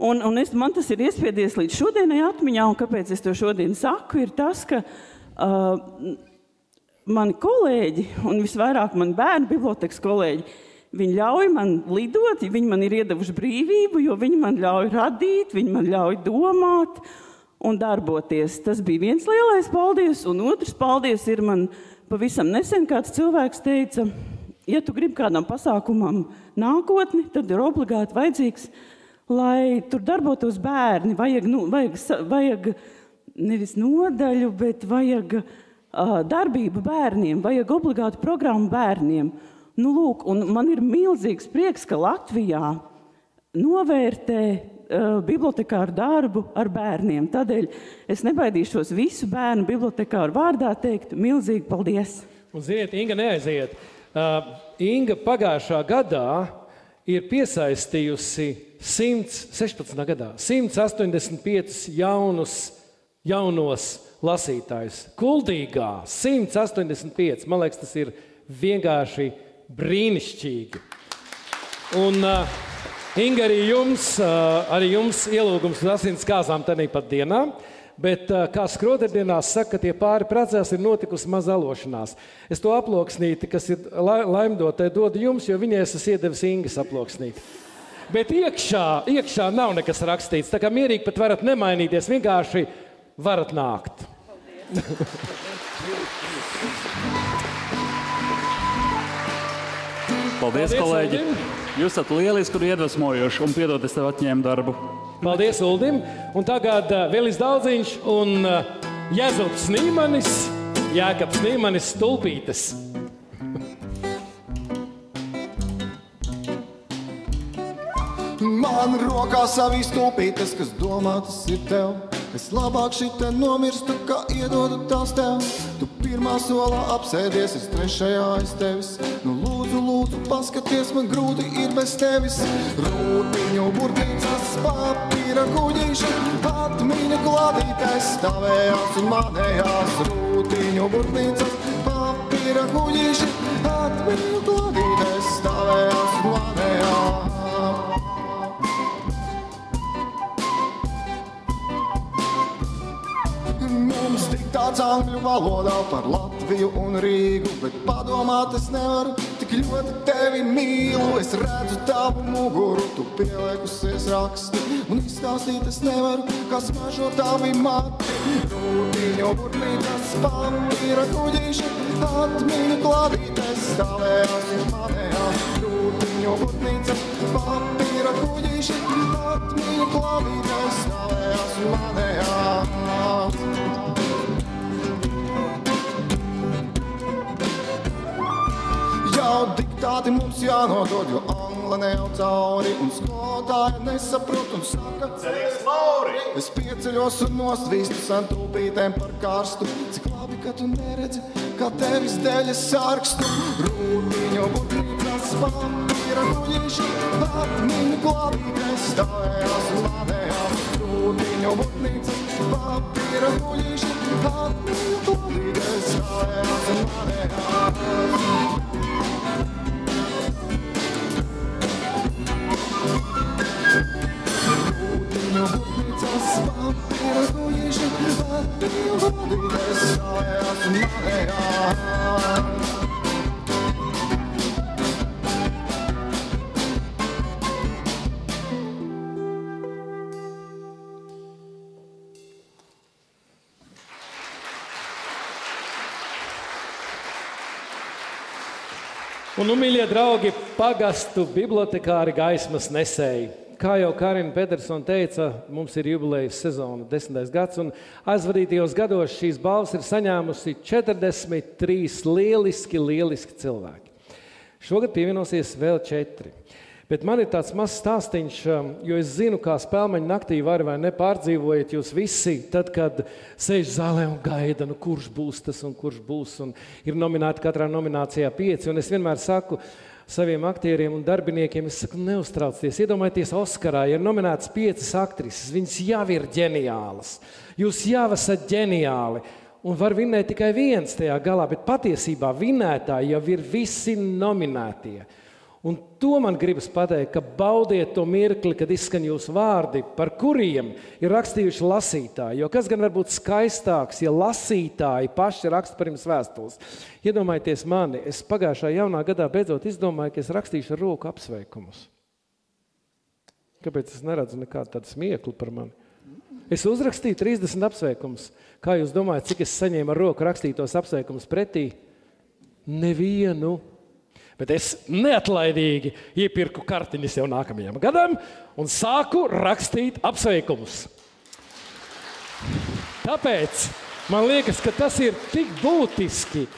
Un man tas ir iespiedies līdz šodienai atmiņā, un kāpēc es to šodien saku, ir tas, ka mani kolēģi, un visvairāk mani bērnu bibliotekas kolēģi, Viņi ļauj man lidot, viņi man ir iedevuši brīvību, jo viņi man ļauj radīt, viņi man ļauj domāt un darboties. Tas bija viens lielais paldies, un otrs paldies ir man pavisam nesen kāds cilvēks teica, ja tu gribi kādam pasākumam nākotni, tad ir obligāti vajadzīgs, lai tur darbotos bērni. Vajag nevis nodaļu, bet vajag darbību bērniem, vajag obligātu programmu bērniem. Nu, lūk, un man ir milzīgs prieks, ka Latvijā novērtē bibliotekāru darbu ar bērniem. Tādēļ es nebaidīšos visu bērnu bibliotekāru vārdā teikt milzīgi paldies. Un ziniet, Inga neaiziet. Inga pagājušā gadā ir piesaistījusi 185 jaunos lasītājus. Kuldīgā 185. Man liekas, tas ir vienkārši brīnišķīgi. Un Inga, arī jums ielūgums uz asins kāzām tanī pat dienā, bet kā skroderdienās saka, tie pāri precēs ir notikusi mazalošanās. Es to aploksnīti, kas ir laimdotai, dodu jums, jo viņai esas iedevis Ingas aploksnīti. Bet iekšā nav nekas rakstīts, tā kā mierīgi pat varat nemainīties, vienkārši varat nākt. Paldies, kolēģi! Jūs esat lieliski un iedvesmojoši, un piedod, es tev atņēmu darbu. Paldies, Uldim! Un tagad Vilis Daudziņš un Jēzus Nīmanis, Jēkabs Nīmanis Stulpītes. Man rokā savi stulpītes, kas domātas ir tev. Es labāk šitā nomirstu, kā iedodu tās tev. Tu pirmā solā apsēdies, es trešajā aiz tevis. Nu lūdzu, paskaties, man grūti ir bez tevis. Rūtiņu burtnīcas, papīra kuģīša, atmiņu glādītājs stāvējās un manējās. Rūtiņu burtnīcas, papīra kuģīša, atmiņu glādītājs stāvējās un manējās. Mums tik tāds angļu valodā par Latviju un Rīgu, bet padomāt es nevaru, tik ļoti tevi mīlu. Es redzu tavu muguru, tu pieliekusies raksti, un izstāstīt es nevaru, kas mažo tavi mati. Rūtiņu burtnīcas, papīra kuģīša, atmiņu klādītājs stāvējās un manējās. Rūtiņu burtnīcas, papīra kuģīša, atmiņu klādītājs stāvējās un manējās. Jau diktāti mums jānodod, jo angla nejau cauri, un skolotāja nesaprot un saka, ceļies Lauri! Es pieceļos un nostvīstu santūpītēm par karstu, cik labi, ka tu neredzi, kā tevis dēļ es sarkstu. Rūtiņu burtnīcas, papīra kuģīša, atmiņu glādītājs stāvējās un manējās. Rūtiņu burtnīcas, papīra kuģīša, atmiņu glādītājs stāvējās un manējās. Rūtiņu burtnīcas, papīra kuģīša, atmiņu glādītājs stāvējās un manējās. Un, mīļie draugi, pagastu bibliotekāri gaismas nesēji. Kā jau Karina Pedersona teica, mums ir jubilejas sezona 10. gads, un aizvadītajos gados šīs balvas ir saņēmusi 43 lieliski cilvēki. Šogad pievienosies vēl 4. Bet man ir tāds mazs stāstiņš, jo es zinu, kā spēlmeņu naktī var vai nepārdzīvojat jūs visi, tad, kad sēž zālē un gaida, nu kurš būs tas un kurš būs, un ir nominēti katrā nominācijā 5, un es vienmēr saku saviem aktieriem un darbiniekiem, es saku, neuztraucieties, iedomājieties Oskarā, ja ir nominētas 5 aktrises, viņas jau ir ģeniālas, jūs jau esat ģeniāli, un var vinēt tikai viens tajā galā, bet patiesībā vinētāji jau ir visi nominētie. Un to man gribas pateikt, ka baudiet to mirkli, kad izskan jūsu vārdi, par kuriem ir rakstījuši lasītāji. Jo kas gan var būt skaistāks, ja lasītāji paši raksta par jums vēstules? Iedomājieties mani, es pagājušā jaunā gadā beidzot izdomāju, ka es rakstīšu ar roku apsveikumus. Kāpēc es neredzu nekādu tādu smieklu par mani? Es uzrakstīju 30 apsveikumus. Kā jūs domājat, cik es saņēmu ar roku rakstītos apsveikumus pretī? Nevienu. Bet es neatlaidīgi iepirku kartiņas jau nākamajam gadam un sāku rakstīt apsveikumus. Tāpēc man liekas, ka tas ir tik būtiski,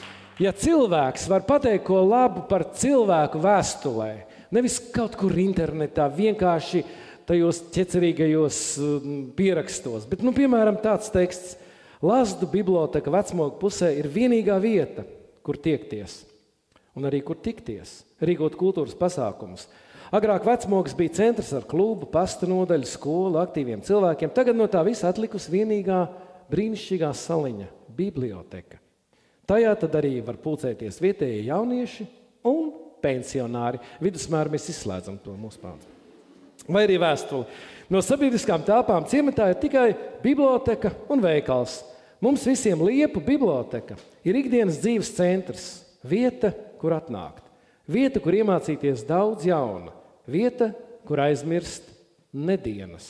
ja cilvēks var pateikt ko labu par cilvēku vēstulē. Nevis kaut kur internetā, vienkārši tajos ķecerīgajos pierakstos. Bet, piemēram, tāds teksts. Lazdu biblioteka Vecmogu pusē ir vienīgā vieta, kur tiekties. Un arī kur tikties, rīkot kultūras pasākumus. Agrāk Vecmogas bija centrs ar klubu, pasta nodaļu, skolu, aktīviem cilvēkiem. Tagad no tā visa atlikusi vienīgā brīnišķīgā saliņa – biblioteka. Tajā tad arī var pulcēties vietējie jaunieši un pensionāri. Vidusmēru mēs izslēdzam to mūsu paudzi. Vai arī vēstuli. No sabiedriskām telpām ciematā ir tikai biblioteka un veikals. Mums visiem Liepu biblioteka ir ikdienas dzīves centrs. Vieta, kur atnākt. Vieta, kur iemācīties daudz jauna. Vieta, kur aizmirst nedienas.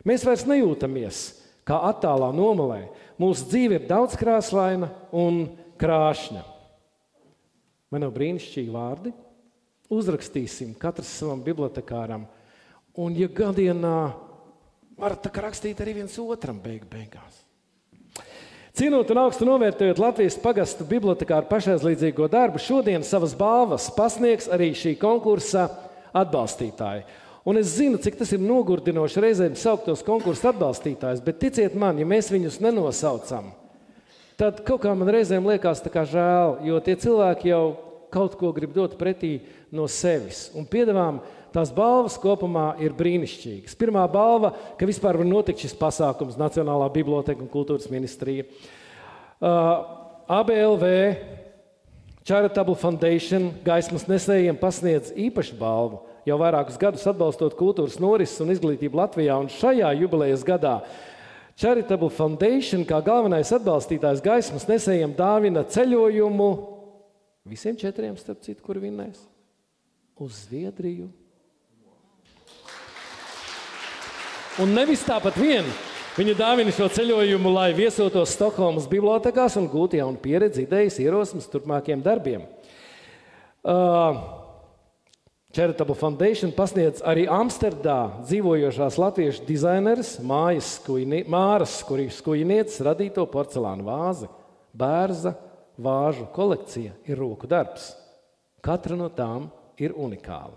Mēs vairs nejūtamies kā attālā nomalē. Mūsu dzīve ir daudz krāslaina un krāšņa. Man nav brīnišķīgi vārdi. Uzrakstīsim katrs savam bibliotekāram. Un, ja gadienā varat tā kā rakstīt arī viens otram beigās. Cienot un augstu novērtējot Latvijas pagastu bibliotekāru pašaizlīdzīgo darbu, šodien savas balvas pasniegs arī šī konkursa atbalstītāji. Un es zinu, cik tas ir nogurdinoši reizēm saukt tos konkursa atbalstītājus, bet ticiet man, ja mēs viņus nenosaucam, tad kaut kā man reizēm liekas tā kā žēl, jo tie cilvēki jau kaut ko grib dot pretī no sevis. Un piedāvām tās balvas kopumā ir brīnišķīgas. Pirmā balva, ka vispār var notikt šis pasākums Nacionālā biblioteka un kultūras ministrija. ABLV, Charitable Foundation, gaismas nesējiem pasniedz īpašu balvu, jau vairākus gadus atbalstot kultūras norises un izglītību Latvijā. Un šajā jubilejas gadā Charitable Foundation, kā galvenais atbalstītājs gaismas nesējiem, dāvina ceļojumu visiem 4, starp citu, kur vinnēs, uz Zviedriju. Un nevis tāpat vien. Viņi dāvina šo ceļojumu, lai viesotos Stokholmas bibliotekās un gūtu jaunu pieredzi, idejas, ierosmes turpmākiem darbiem. Charitable Foundation pasniedz arī Amsterdā dzīvojošās latviešu dizaineres Māras Skujnieces radīto porcelānu vāzi. Bērza vāžu kolekcija ir roku darbs. Katra no tām ir unikāla.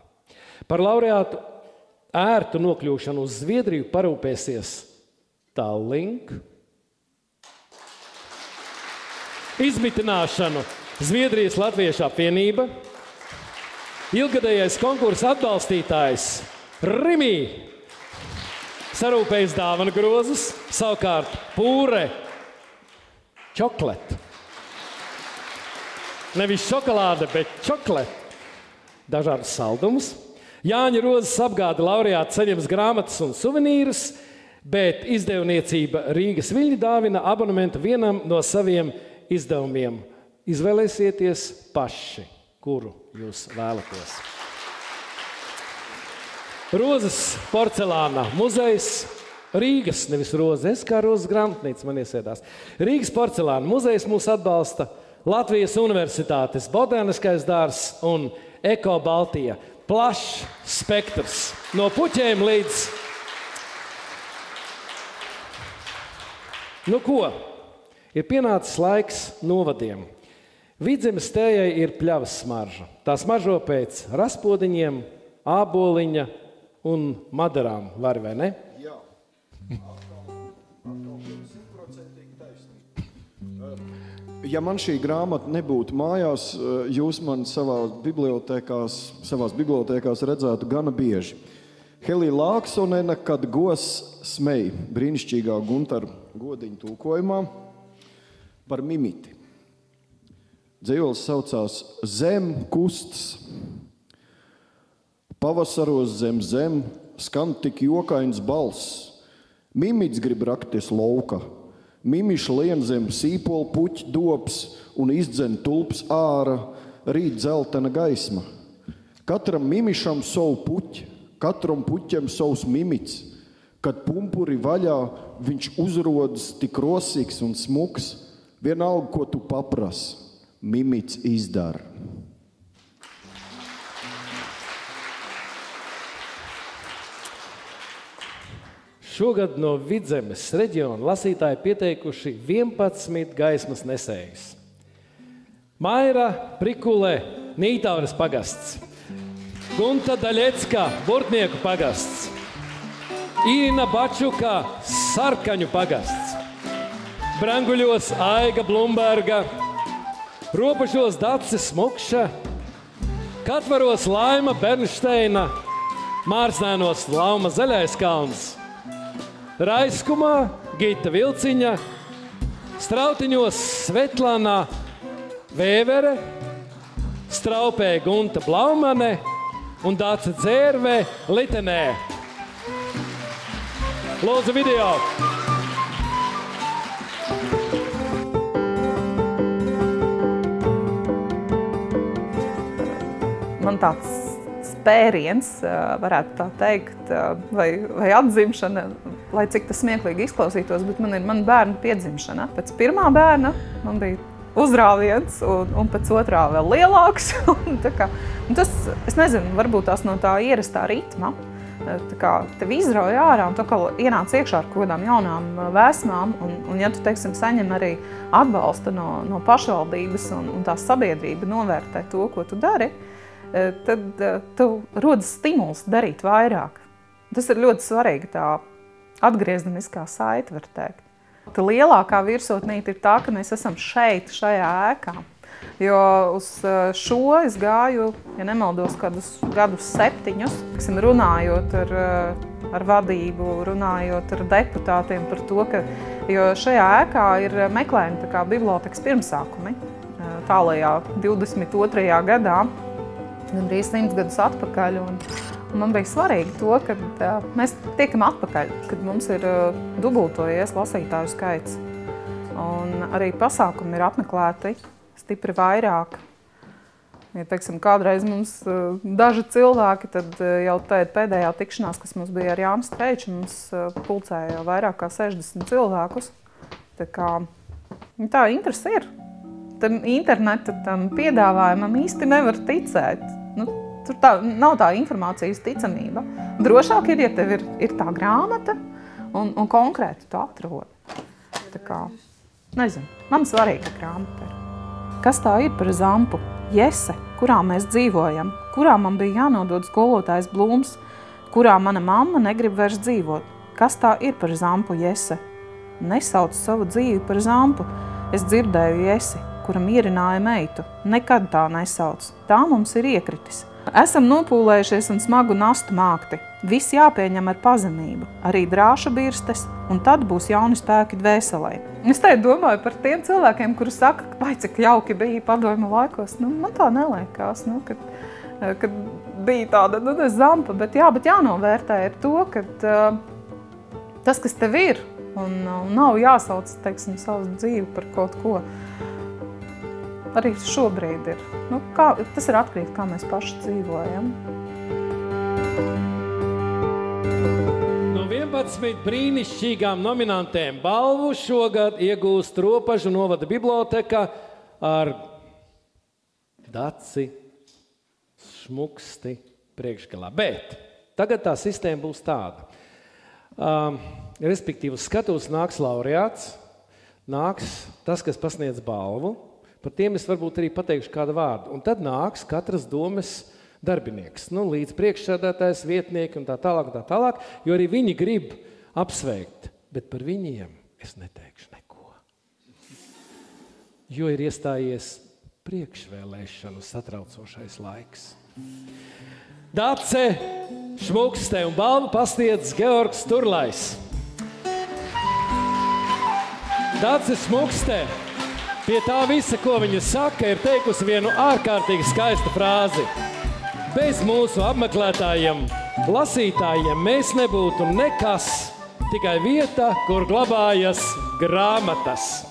Par laureātu ērtu nokļūšanu uz Zviedriju parūpēsies Tallink. Izmitināšanu Zviedrijas Latviešu apvienība. Ilgadējais konkursa atbalstītājs Rimī sarūpējis dāvanu grozus, savukārt pūre čokletu. Nevis šokolāde, bet čokletu. Dažādus saldumus. Jāņa Rozes apgāde laureāti saņems grāmatas un suvenīrus, bet izdevniecība Rīgas Viļņi dāvina abonementu vienam no saviem izdevumiem. Izvēlēsieties paši, kuru jūs vēlaties. Rozes porcelāna muzejs Rīgas, nevis Rozes, kā Rozes grāmatnīca man iesēdās. Rīgas porcelāna muzejs mūs atbalsta, Latvijas Universitātes Botāniskais dārzs un Eko Baltija. Plašs spektrs, no puķēm līdz... Nu ko, ir pienācis laiks novadiem. Vidzemes tējai ir pļavas smarža. Tā smaržo pēc raspodiņiem, āboliņa un madarām, var vai ne? Jā. Ja man šī grāmata nebūtu mājās, jūs man savās bibliotēkās redzētu gana bieži. Helija Lāksonena, kad gos smej, brīnišķīgā Guntara Godiņa tulkojumā par mimiti. Dzīvols saucās Zem kusts. Pavasaros zem skan tik jokains balss. Mimits grib rakties lauka. Mimiš lien zem sīpolu puķi dops un izdzen tulps āra, rīt dzeltena gaisma. Katram mimišam savu puķi, katram puķiem savs mimits. Kad pumpuri vaļā, viņš uzrodas tik rosīgs un smuks, vienalga, ko tu paprasi, mimits izdara. Šogad no Vidzemes reģiona lasītāji pieteikuši 11 gaismas nesējus. Maira Prikule, Nītauras pagasts, Gunta Daļecka, Burtnieku pagasts, Irina Bačuka, Sarkaņu pagasts, Branguļos Aiga Blumberga, Robežos Dace Smukša, Katvaros Laima Bernšteina, Mārsnēnos Lauma Zaļais kalns, Raiskumā Gita Vilciņa, Strautiņos Svetlana Vēvere, Straupē Gunta Blaumane un Dace Dzērve Litenē. Lūdzu video! Man tāds spēriens, varētu tā teikt, vai atzimšana, lai cik tas smieklīgi izklausītos, bet man ir mana bērna piedzimšana. Pēc pirmā bērna man bija uzrāviens, un pēc otrā vēl lielāks. Un tas, es nezinu, varbūt tās no tā ierastā ritma, tev izrauja ārā un tā kā ienāc iekšā ar kaut kādām jaunām vēsmām, un ja tu, teiksim, saņem arī atbalsta no pašvaldības un tā sabiedrība novērtē to, ko tu dari, tad tev rodas stimuls darīt vairāk. Tas ir ļoti svarīgi, tā atgriezeniskā saite, var teikt. Tā lielākā virsotnīte ir tā, ka mēs esam šeit, šajā ēkā. Jo uz šo es gāju, ja nemaldos, kādus gadus 7, runājot ar vadību, runājot ar deputātiem par to, jo šajā ēkā ir meklējumi tā kā bibliotekas pirmsākumi. Tālajā 22. gadā, gandrīz 100 gadus atpakaļ. Un man bija svarīgi to, ka mēs tiekam atpakaļ, kad mums ir dubultojies lasītāju skaits. Un arī pasākumi ir apmeklēti stipri vairāk. Ja, teiksim, kādreiz mums daži cilvēki, tad jau pēdējā tikšanās, kas mums bija ar Jānu Streiču, mums pulcēja jau vairāk kā 60 cilvēkus. Tā interese ir. Tam interneta tam piedāvājumam īsti nevar ticēt. Tur nav tā informācijas ticamība. Drošāk ir, ja tev ir tā grāmata un konkrēti tu atrodi. Nezinu, man svarīga grāmata ir. Kas tā ir par zampu? Jese, kurā mēs dzīvojam, kurā man bija jānodod skolotājs Blūms, kurā mana mamma negrib vairs dzīvot. Kas tā ir par zampu Jese? Nesauc savu dzīvi par zampu. Es dzirdēju Jesi, kura mierināja meitu. Nekad tā nesauc. Tā mums ir iekritis. Esam nopūlējušies un smagu nastu mākti. Viss jāpieņem ar pazemību, arī drāša birstes, un tad būs jauni spēki dvēselē. Es te domāju par tiem cilvēkiem, kuri saka, vai cik jauki bija padomju laikos. Man tā neliekās, kad bija tāda zampa, bet jānovērtē ir to, ka tas, kas tev ir, un nav jāsauc, teiksim, savu dzīvi par kaut ko. Arī šobrīd ir. Tas ir atkarīgs, kā mēs paši dzīvojam. No 11 brīnišķīgām nominantēm balvu šogad iegūst Ropažu novada biblioteka ar Daci Šmuksti priekšgalā. Bet tagad tā sistēma būs tāda. Respektīvi, uz skatuves nāks laureāts, nāks tas, kas pasniedz balvu. Par tiem es varbūt arī pateikšu kādu vārdu. Un tad nāks katras domes darbinieks, līdz priekšsēdētājs, vietnieki un tā tālāk, jo arī viņi grib apsveikt, bet par viņiem es neteikšu neko. Jo ir iestājies priekšvēlēšanu satraucošais laiks. Dace Šmukste un balvu pasniedz Georgs Turlais. Dace Šmukste pie tā visa, ko viņa saka, ir teikusi vienu ārkārtīgi skaistu frāzi. Bez mūsu apmeklētājiem, lasītājiem mēs nebūtu nekas, tikai vieta, kur glabājas grāmatas.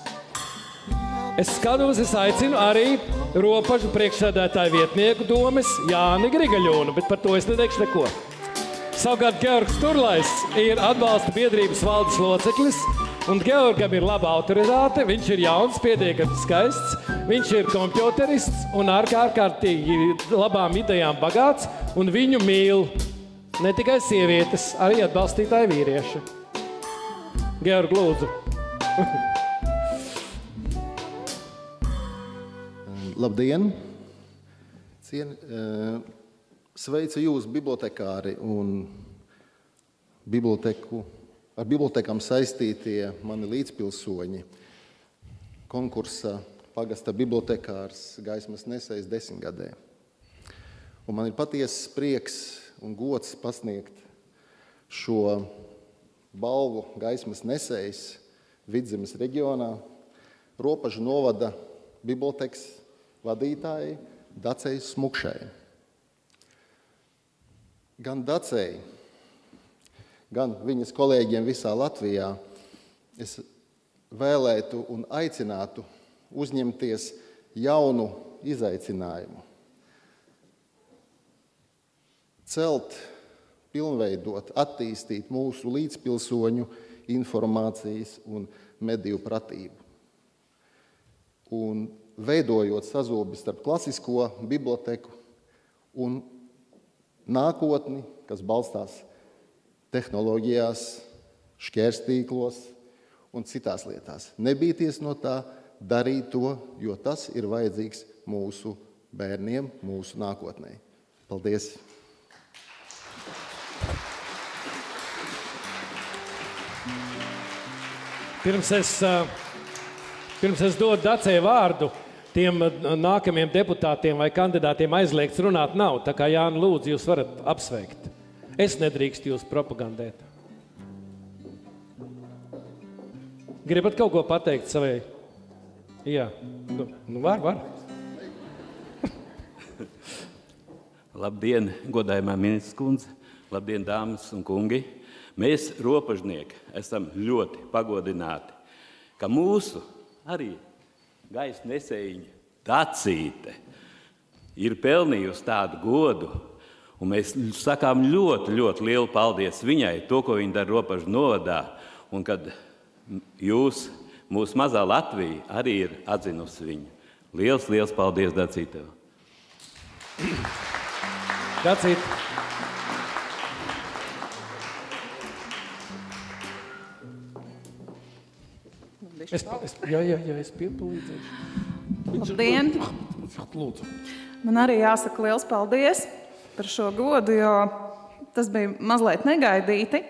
Es skatos, es aicinu arī Ropažu priekšsēdētāju vietnieku domes Jāni Grigaļonu, bet par to es neteikšu neko. Savukārt Georgs Turlais ir atbalsta biedrības valdes loceklis, un Georgam ir laba autoritāte, viņš ir jauns, pietiekami skaists, viņš ir kompjuterists un ārkārtīgi labām idejām bagāts, un viņu mīl ne tikai sievietes, arī atbalstītāji vīrieši. Georg, lūdzu. Labdien! Sveicu jūs, bibliotekāri un ar bibliotekām saistītie mani līdzpilsoņi. Konkursa pagasta bibliotekārs gaismas nesējs 10 gadē. Un man ir patiesas prieks un gods pasniegt šo balvu gaismas nesējs Vidzemes reģionā Ropažu novada bibliotekas vadītāji Dacei Smukšai. Gan Dacei, gan viņas kolēģiem visā Latvijā es vēlētu un aicinātu uzņemties jaunu izaicinājumu. Celt, pilnveidot, attīstīt mūsu līdzpilsoņu informācijas un mediju pratību. Un veidojot sazobis starp klasisko biblioteku un nākotni, kas balstās tehnoloģijās, šķērstīklos un citās lietās. Nebīties no tā, darīt to, jo tas ir vajadzīgs mūsu bērniem, mūsu nākotnē. Paldies! Pirms es dodu Dacei vārdu, tiem nākamiem deputātiem vai kandidātiem aizliegts runāt nav. Tā kā Jāni, lūdzu, jūs varat apsveikt. Es nedrīkstu jūs propagandēt. Gribat kaut ko pateikt savai? Jā, var. Labdien, godājumā ministrs kundze, labdien, dāmas un kungi. Mēs, ropažnieki, esam ļoti pagodināti, ka mūsu arī gaismas nesējiņa Dacīte ir pelnījusi tādu godu, un mēs sakām ļoti, ļoti lielu paldies viņai, to, ko viņa dara Ropažu novadā, un kad jūs, mūsu mazā Latvija, arī ir atzinusi viņu. Liels paldies, Dacīte! Dacīte! Es piepalīdzēšu. Labdien! Lūdzu. Man arī jāsaka liels paldies par šo godu, jo tas bija mazliet negaidīti.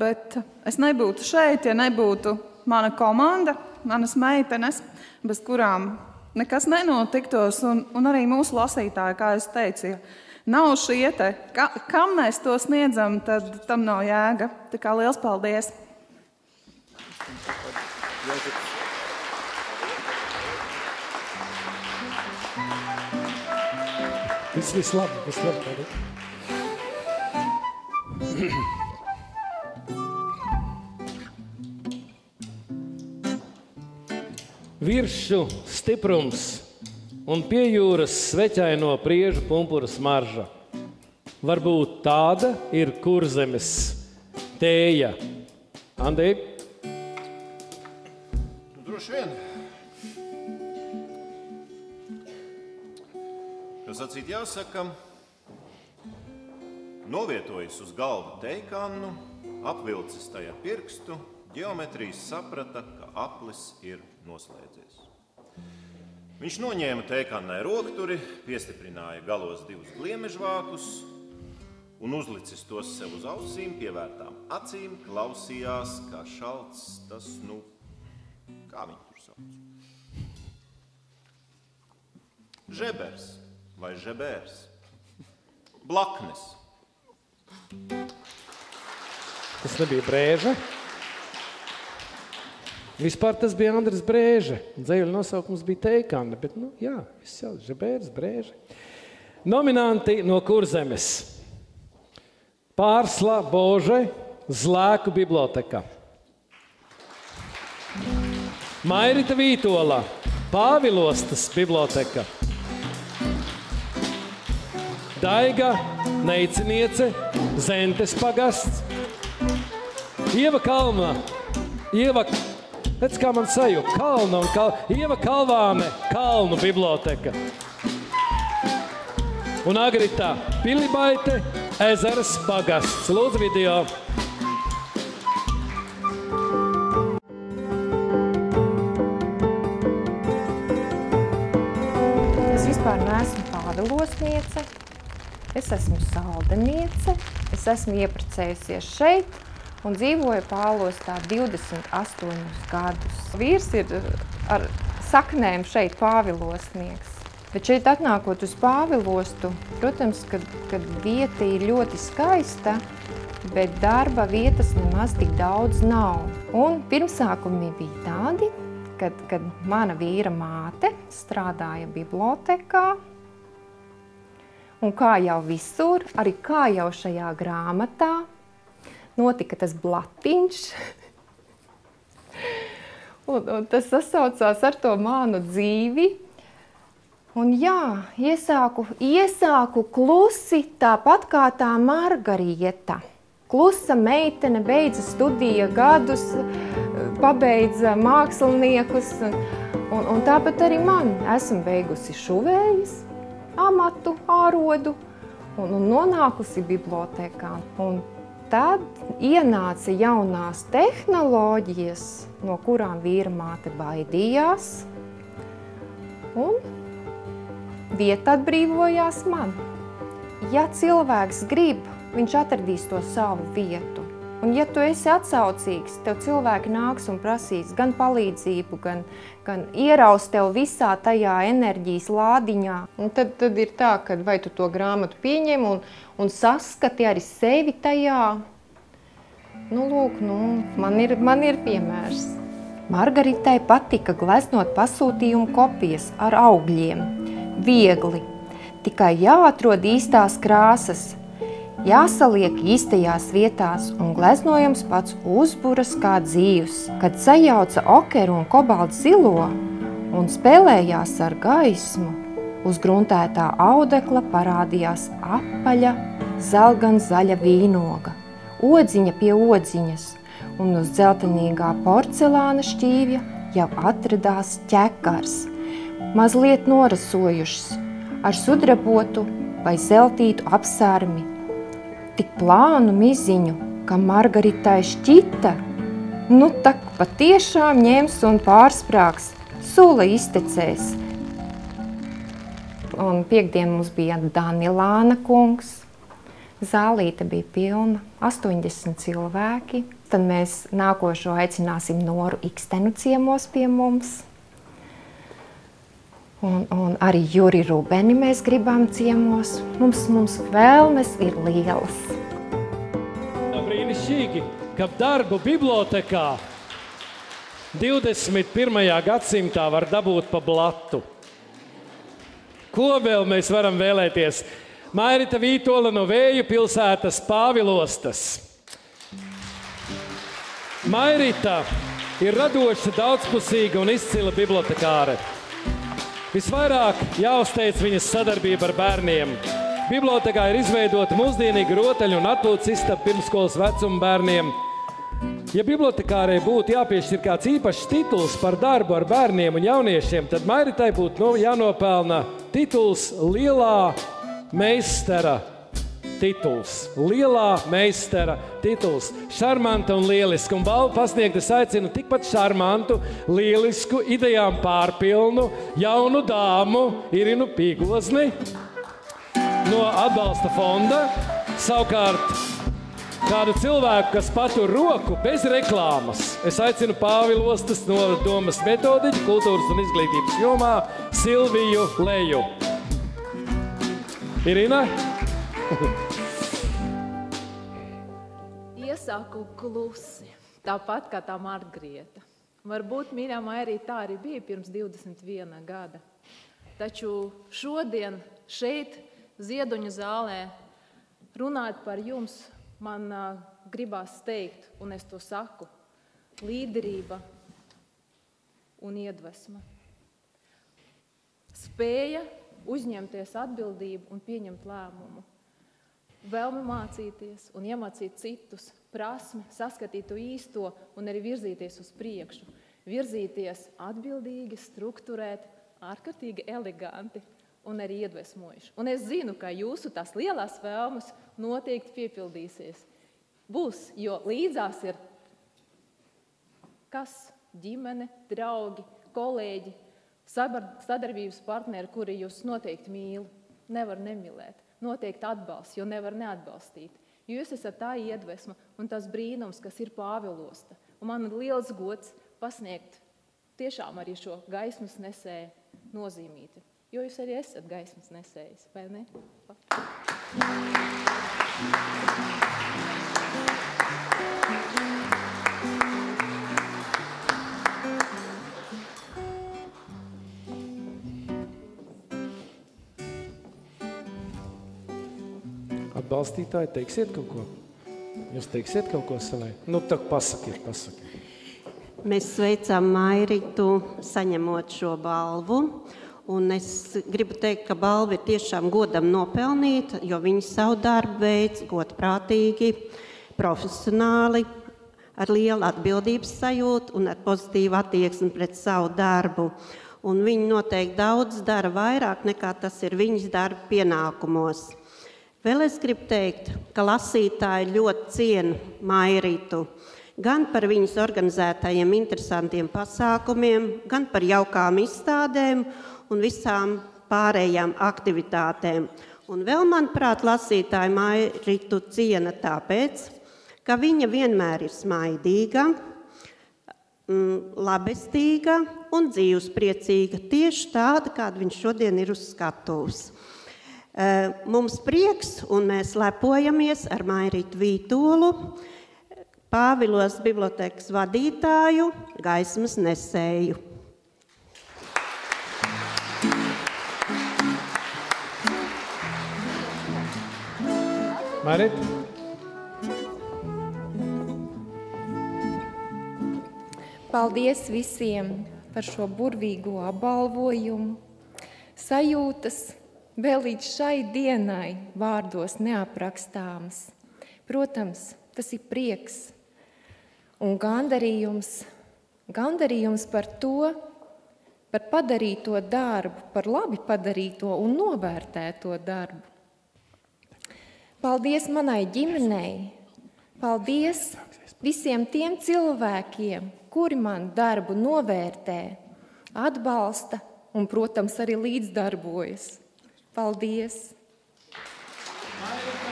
Bet es nebūtu šeit, ja nebūtu mana komanda, manas meitenes, bez kurām nekas nenotiktos, un arī mūsu lasītāji, kā es teicu, ja nav šie te, kam mēs to sniedzam, tad tam nav jēga. Tā kā liels paldies! Viss labi. Virsšu stiprums un pie jūras sveķaino priežu pumpura smarža. Varbūt tāda ir Kurzemes tēja. Andej? Droši vien. Sacīt jāsaka, novietojis uz galda teikannu, apvilcis tajā pirkstu, ģeometrijas saprata, ka aplis ir noslēdzies. Viņš noņēma teikannai rokturi, piestiprināja galos 2 gliemežvākus un uzlicis tos sev uz ausīm, pievērtām acīm, klausījās, kā šalts tas, kā viņi tur sauc? Žebers. Vai žebērs? Blaknes. Tas nebija Brēža. Vispār tas bija Andris Brēža. Dzejuļu nosaukums bija Teikanne, bet, jā, viss jau žebērs, Brēža. Nominanti no Kurzemes. Pārsla Bože, Zlēku biblioteka. Mairita Vītola, Pāvilostas biblioteka. Daiga Neiciniece, Zentes pagasts. Ieva Kalna, redz, kā man sajūta, Kalna un Ieva Kalvāne, Kalnu biblioteka. Un Agrita Pilibaite, Ezeras pagasts. Lūdzu video. Es vispār neesmu pāvilosniece, es esmu saldeniece, es esmu ieprecējusies šeit un dzīvoju Pāvilostā 28 gadus. Vīrs ir ar saknēm šeit pāvilosnieks. Bet šeit atnākot uz Pāvilostu, protams, kad vieta ir ļoti skaista, bet darba vietas nemaz tik daudz nav. Un pirmsākumi bija tādi, kad mana vīra māte strādāja bibliotekā, un kā jau visur, arī kā jau šajā grāmatā, notika tas blatiņš, un tas sasaucās ar to manu dzīvi. Un jā, iesāku klusi tāpat kā tā Margarieta. Klusa meitene beidza studija gadus, pabeidza māksliniekus, un tāpat arī man. Esmu beigusi šuvējas amatu, ārodu un nonākusi bibliotekā. Un tad ienāca jaunās tehnoloģijas, no kurām vīra māte baidījās, un vieta atbrīvojās man. Ja cilvēks grib, viņš atradīs to savu vietu. Un ja tu esi atsaucīgs, tev cilvēki nāks un prasīs gan palīdzību, gan ieraus tev visā tajā enerģijas lādiņā. Un tad ir tā, ka vai tu to grāmatu pieņem un saskati arī sevi tajā. Nu, lūk, man ir piemērs. Margaritai patika gleznot pasūtījumu kopijas ar augļiem. Viegli, tikai jāatrod īstās krāsas, jāsaliek īstajās vietās un gleznojums pats uzburas kā dzīvs, kad sajauca okeru un kobaltu zilo un spēlējās ar gaismu. Uz gruntētā audekla parādījās apaļa, zelgan zaļa vīnoga, odziņa pie odziņas, un uz dzeltenīgā porcelāna šķīvja jau atradās ķekars, mazliet norasojušas, ar sudrabotu vai zeltītu apsarmi, tik plānu miziņu, ka Margaritai šķita, nu tak patiešām ņems un pārsprāgs, sula iztecēs. Un piekdien mums bija Danilāna kungs, zālīte bija pilna, 80 cilvēki. Tad mēs nākošo aicināsim Noru Ikstenu ciemos pie mums. Un arī Juri Rubeni mēs gribam ciemos. Mums vēlmes ir lielas. Brīnišķīgi, ka darbu bibliotekā 21. gadsimtā var dabūt pa blatu. Ko vēl mēs varam vēlēties? Mairita Vītola no Vēju pilsētas Pāvilostas. Mairita ir radoša, daudzpusīga un izcila bibliotekāre. Visvairāk jāuzteic viņas sadarbība ar bērniem. Bibliotekā ir izveidota mūsdienīga rotaļu un atpūtas istaba pirmskolas vecuma bērniem. Ja bibliotekārei būtu jāpiešķir kāds īpašs tituls par darbu ar bērniem un jauniešiem, tad Mairitai būtu jānopelna tituls Lielā meistara tituls. Lielā meistara tituls. Šarmanta un lieliska. Un balvu pasniegt es aicinu tikpat šarmantu, lielisku, idejām pārpilnu, jaunu dāmu Irinu Pīgozni no atbalsta fonda. Savukārt kādu cilvēku, kas patur roku bez reklāmas, es aicinu Pāvilostas no domas metodiķu, kultūras un izglītības jomā Silviju Leju. Irina? Iesāku klusi, tāpat kā tā Margarieta. Varbūt mīļāmā arī tā arī bija pirms 21 gada. Taču šodien šeit Ziedoņa zālē, runājot par jums, man gribās teikt, un es to saku, līderība un iedvesma. Spēja uzņemties atbildību un pieņemt lēmumu. Vēlme mācīties un iemācīt citus, prasme, saskatīt to īsto un arī virzīties uz priekšu. Virzīties atbildīgi, strukturēt, ārkārtīgi eleganti un arī iedvesmojuši. Un es zinu, ka jūsu tās lielās vēlmes noteikti piepildīsies. Būs, jo līdzās ir kas? Ģimene, draugi, kolēģi, sadarbības partneri, kuri jūs noteikti mīl, nevar nemīlēt, noteikti atbalsts, jo nevar neatbalstīt. Jūs esat tā iedvesma un tas brīnums, kas ir Pāvilosta. Un man ir liels gods pasniegt tiešām arī šo gaismas nesēju nozīmīti, jo jūs arī esat gaismas nesējis, vai ne? Atbalstītāji, teiksiet kaut ko? Jūs teiksiet kaut ko savai? Nu, tā pasakiet. Mēs sveicam Mairitu, saņemot šo balvu. Un es gribu teikt, ka balva ir tiešām godam nopelnīta, jo viņi savu darbu veids godprātīgi, profesionāli, ar lielu atbildības sajūtu un ar pozitīvu attieksmi pret savu darbu. Un viņi noteikti daudz dara vairāk, nekā tas ir viņas darba pienākumos. Vēl es gribu teikt, ka lasītāji ļoti ciena Mairitu, gan par viņas organizētajiem interesantiem pasākumiem, gan par jaukām izstādēm un visām pārējām aktivitātēm. Un vēl, manuprāt, lasītāji Mairitu ciena tāpēc, ka viņa vienmēr ir smaidīga, labestīga un dzīvespriecīga, tieši tāda, kāda viņš šodien ir uz skatuves. Mums prieks, un mēs lepojamies ar Mairitu Vītolu, Pāvilos bibliotēkas vadītāju, gaismas nesēju. Marita? Paldies visiem par šo burvīgo apbalvojumu. Sajūtas vēl līdz šai dienai vārdos neaprakstāmas. Protams, tas ir prieks un gandarījums par to, par padarīto darbu, par labi padarīto un novērtēto darbu. Paldies manai ģimenei, paldies visiem tiem cilvēkiem, kuri man darbu novērtē, atbalsta un, protams, arī līdzdarbojas. Paldies!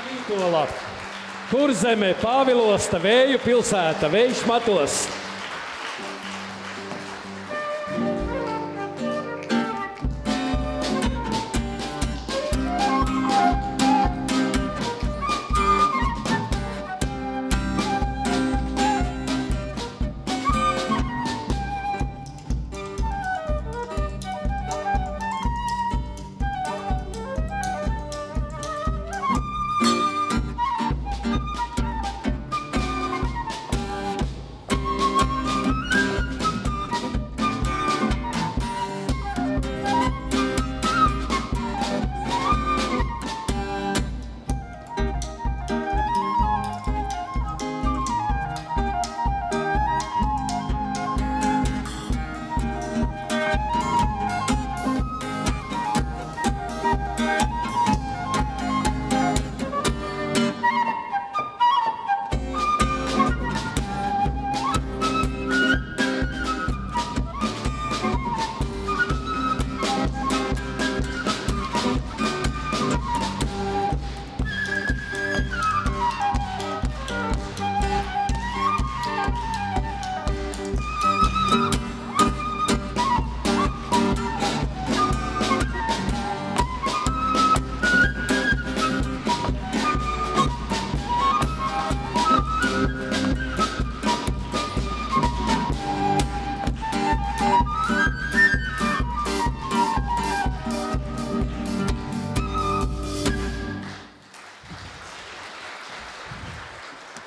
Vītola, Kurzeme, Pāvilosta, Vēju pilsēta, Vējš matos.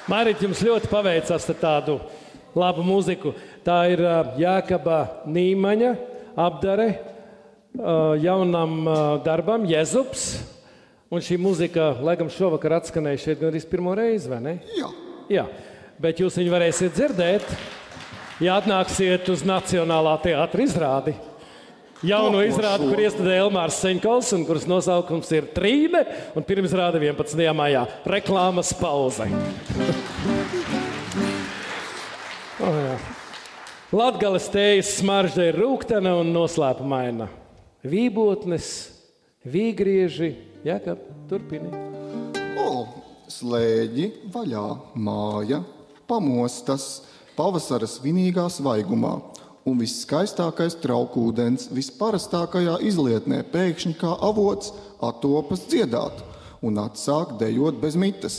Mairīt, jums ļoti paveicās ar tādu labu mūziku. Tā ir Jākaba Nīmaņa apdare jaunam darbam, Jezups. Un šī mūzika, laikam, šovakar atskanēja šeit gandrīz pirmo reizi, vai ne? Jā. Bet jūs viņu varēsiet dzirdēt, ja atnāksiet uz Nacionālā teātra izrādi. Jauno izrādi, kur iestādē Elmārs Seņkovs, un kuras nosaukums ir Trīne, un pirmizrāde 11. maijā. Reklāmas pauze. Latgales tējas smarža ir rūgtena un noslēpumaina. Vībotnes, vīgrieži. Jākab, turpini. Slēģi vaļā, māja, pamostas, pavasara svinīgā svaigumā un visskaistākais traukūdens visparastākajā izlietnē pēkšņi kā avots attopas dziedāt un atsāk dejot bez mitas,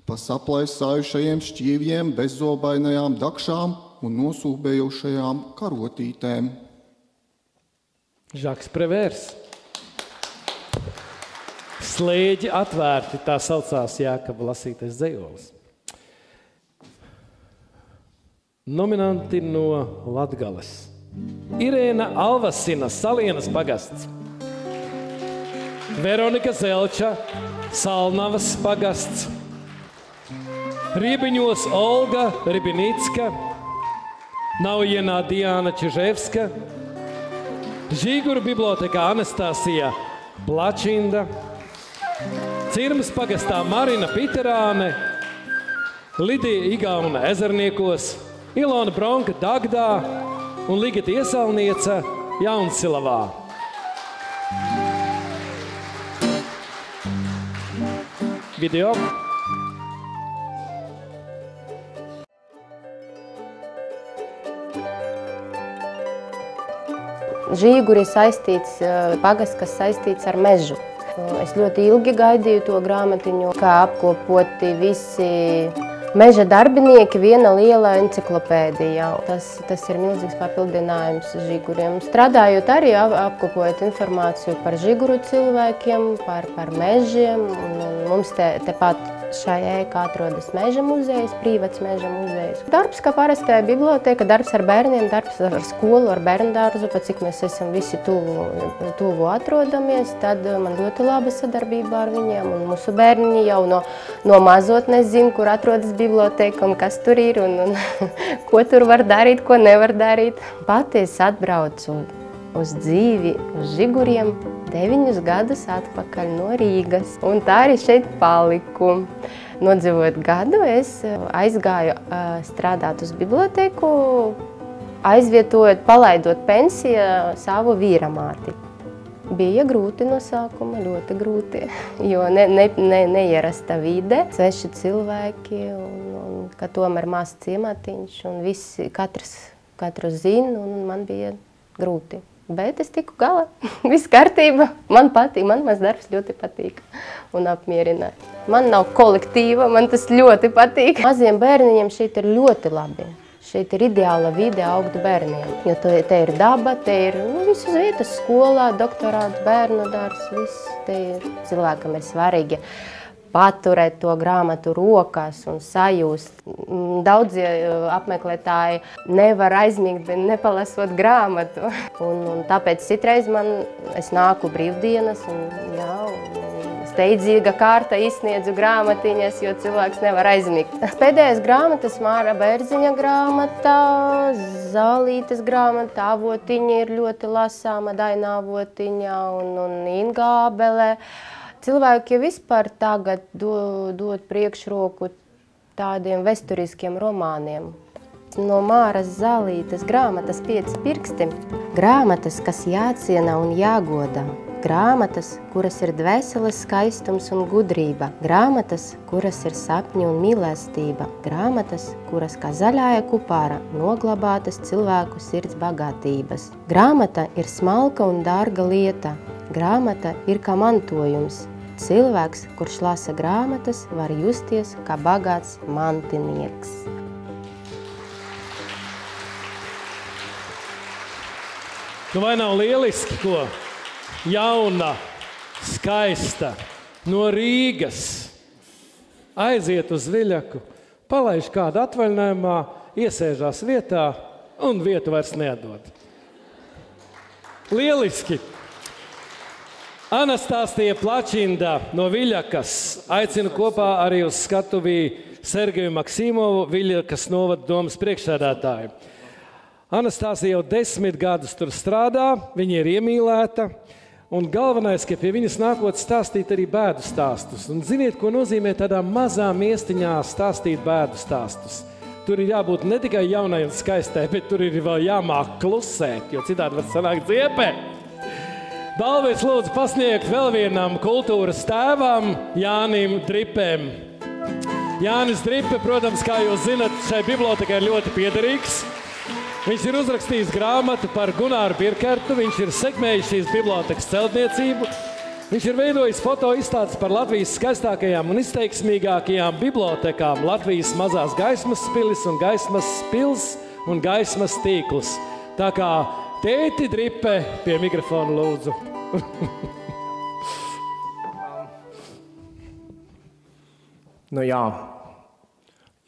pa saplaisājušajiem šķīvjiem, bezzobainajām dakšām un nosūbējušajām karotītēm. Žaks Prevērs. Slēģi atvērti, tā saucās Jākaba lasītais dzejolis. Nominanti no Latgales. Irēna Alvasina, Salienas pagasts. Veronika Zelča, Salnavas pagasts. Riebiņos Olga Ribinicka, Naujienā Diana Čiževska, Žīguru bibliotekā Anastasija Plačinda, Cirmas pagastā Marina Piterāne, Lidija Igauna Ezerniekos, Ilona Bronka Dagdā un Ligita Iesalnieca Jaunsilavā. Video. Žīguri ir saistīts pagasts, kas saistīts ar mežu. Es ļoti ilgi gaidīju to grāmatiņu, kā apkopoti visi meža darbinieki viena liela enciklopēdija. Tas ir milzīgs papildinājums žiguriem. Strādājot arī apkopojot informāciju par žiguru cilvēkiem, par mežiem. Mums tepat šajā ēkā atrodas meža muzejs, privāts meža muzejs. Darbs, kā parastajā biblioteka, darbs ar bērniem, darbs ar skolu, ar bērndārzu, pat cik mēs esam visi tuvu atrodamies, tad man ļoti laba sadarbība ar viņiem. Un mūsu bērni jau no mazotnes zina, kur atrodas biblioteka un kas tur ir un ko tur var darīt, ko nevar darīt. Pati es atbraucu uz dzīvi uz žiguriem 9 gadus atpakaļ no Rīgas, un tā arī šeit paliku. Nodzīvot gadu, es aizgāju strādāt uz biblioteku, aizvietojot, palaidot pensiju savu vīramāti. Bija grūti no sākuma, ļoti grūti, jo neierasta vide, sveši cilvēki, un ka tomēr mazs ciematiņš, un visi, katru zina, un man bija grūti. Bet es tiku galā. Viss kārtība. Man patīk, man mans darbs ļoti patīk un apmierināja. Man nav kolektīva, man tas ļoti patīk. Maziem bērniņiem šeit ir ļoti labi. Šeit ir ideāla vide augt bērniem. Jo te ir daba, te ir viss uz vietas, skolā, doktorāts, bērnu dārs, viss. Te ir cilvēkam ir svarīgi paturēt to grāmatu rokās un sajust. Daudzi apmeklētāji nevar aizmigt, nepalasot grāmatu. Un tāpēc citreiz es nāku brīvdienas un steidzīga kārta izsniedzu grāmatiņas, jo cilvēks nevar aizmigt. Pēdējais grāmatas Māra Bērziņa grāmata, Zālītes grāmata, avotiņa ir ļoti lasāma, Daina avotiņa un Inga Ābele. Cilvēki vispār tagad dod priekšroku tādiem vēsturiskiem romāniem. No Māras Zālītes grāmatas 5 pirksti. Grāmatas, kas jāciena un jāgodā. Grāmatas, kuras ir dvēseles skaistums un gudrība. Grāmatas, kuras ir sapņi un mīlestība. Grāmatas, kuras kā zaļāja kupāra noglabātas cilvēku sirds bagātības. Grāmata ir smalka un dārga lieta. Grāmata ir kā mantojums. Cilvēks, kurš lasa grāmatas, var justies kā bagāts mantinieks. Nu vai nav lieliski, ko jauna, skaista, no Rīgas aiziet uz Viļaku palaiž kādu atvaļinājumā, iesēžās vietā un vietu vairs neatdod. Lieliski! Anastāsija Plačinda no Viļakas aicina kopā arī uz skatuvī Sergeju Maksimovu, Viļakas novada domas priekšsēdētāju. Anastāsija jau 10 gadus tur strādā, viņa ir iemīlēta, un galvenais, ka pie viņas nākot stāstīt arī bēdu stāstus. Un ziniet, ko nozīmē tādā mazā miestiņā stāstīt bēdu stāstus? Tur ir jābūt ne tikai jaunai un skaistai, bet tur ir vēl jāmāk klusēt, jo citādi var sanākt ziepē. Balvu es lūdzu pasniegt vēl vienam kultūras tēvam, Jānim Dripēm. Jānis Dripe, protams, kā jūs zinat, šai bibliotekai ir ļoti piederīgs. Viņš ir uzrakstījis grāmatu par Gunāru Birkertu, viņš ir sekmējis šīs bibliotekas celtniecību, viņš ir veidojis fotoizstādes par Latvijas skaistākajām un izteiksmīgākajām bibliotekām, Latvijas mazās gaismas pilis un gaismas pils un gaismas tīkls. Tā kā tēti Dripe pie mikrofona lūdzu. Nu jā,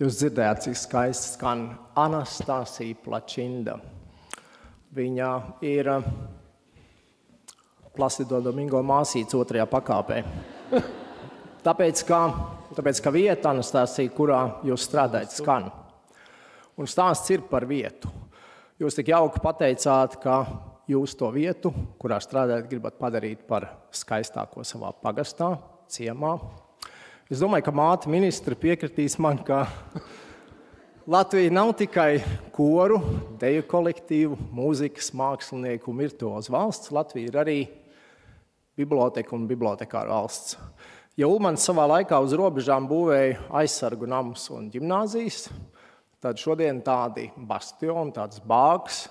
jūs dzirdējāt, cik skaisti skan Anastāsija Plačinda. Viņa ir Placido Domingo māsīca 2. pakāpē. Tāpēc, ka vieta, Anastāsija, kurā jūs strādājat, skan. Un stāsts ir par vietu. Jūs tik jauki pateicāt, ka jūs to vietu, kurā strādājat, gribat padarīt par skaistāko savā pagastā, ciemā. Es domāju, ka māte ministra piekritīs man, ka Latvija nav tikai koru, deju kolektīvu, mūzikas, mākslinieku un virtuozu valsts. Latvija ir arī biblioteka un bibliotekāru valsts. Ja Ulmans savā laikā uz robežām būvēja aizsargu namus un ģimnāzijas, tad šodien tādi bastioni, tāds bāgs,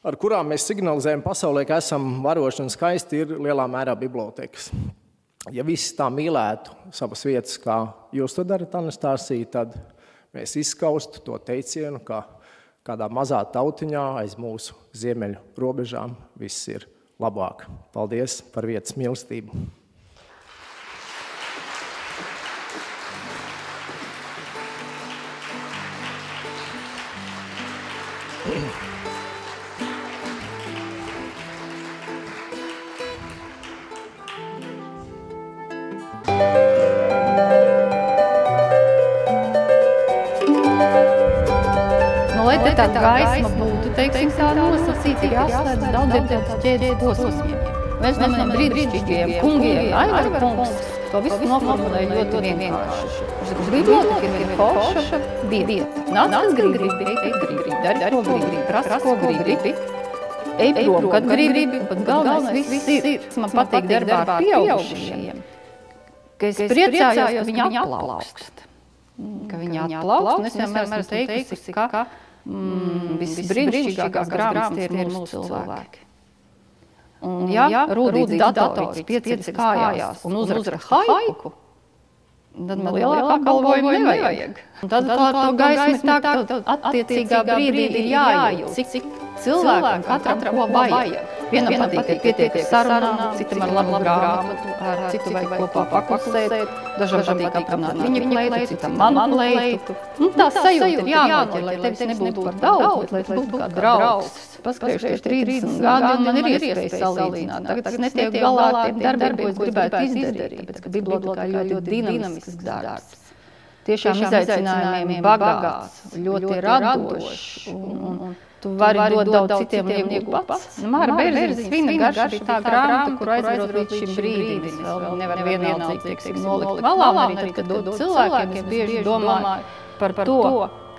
ar kurām mēs signalizējam pasaulē, ka esam varoši un skaisti, ir lielā mērā bibliotekas. Ja visi tā mīlētu savas vietas, kā jūs to darat, Anastāsija, tad mēs izskaustu to teicienu, ka kādā mazā tautiņā aiz mūsu ziemeļu robežām viss ir labāk. Paldies par vietas mīlestību. Tā gaisma būtu, teiksim, tā nosacīta, ir jāslēdz daudziem tādas ķēdes posmiem. Mēs domājam brīnišķīgiem kungiem, Aivara kungs, to visu noformulēja ļoti vienkārši. Biblioteka ir forša vieta. Nāc, kas gribi, ej, kad gribi, dari, ko gribi, prasa, ko gribi. Ej prom, kad gribi, bet galvenais viss ir. Man patīk darbā ar pieaugušajiem, ka es priecājos, ka viņi aplaukst. Ka viņi aplaukst, un es vienmēr esmu teikusi, ka visbrīnišķīgākās grāmatas ir mūsu cilvēki. Un ja Rūdīts datorīts pieceļas kājās un uzraksta haiku, tad man lielākā apbalvojuma nevajag. Un tad to gaismu tā attiecīgā brīdī ir jājūt, cik cilvēkam katram ko vajag. Vienam patīk, ka pietiek sarunām, citam ar labu grāmatu, citu vajag kopā paklusēt, dažam patīk aprunāt viņa kleitu, citam manu kleitu. Tā sajūta ir jānoķer, lai tevis nebūtu par daudz, bet lai būtu kā draugs. Paskatījušies 30 gadi, un man ir iespēja salīdzināt. Tagad es netieku galā ar tiem darbiem, ko es gribētu izdarīt, tāpēc, ka bibliotekā ir ļoti dinamisks darbs. Tiešām izaicinājumiem bagāts, ļoti radošs, un tu vari dot daudz citiem un iegūt pats. Māra Bērziņas Vina garša bija tā grāmata, kur aizvarot līdz šim brīdim. Es vēl nevaru vienaldzīgi, teiksim, nolikt malā, un arī tad, kad dod cilvēkiem, es bieži domāju par to,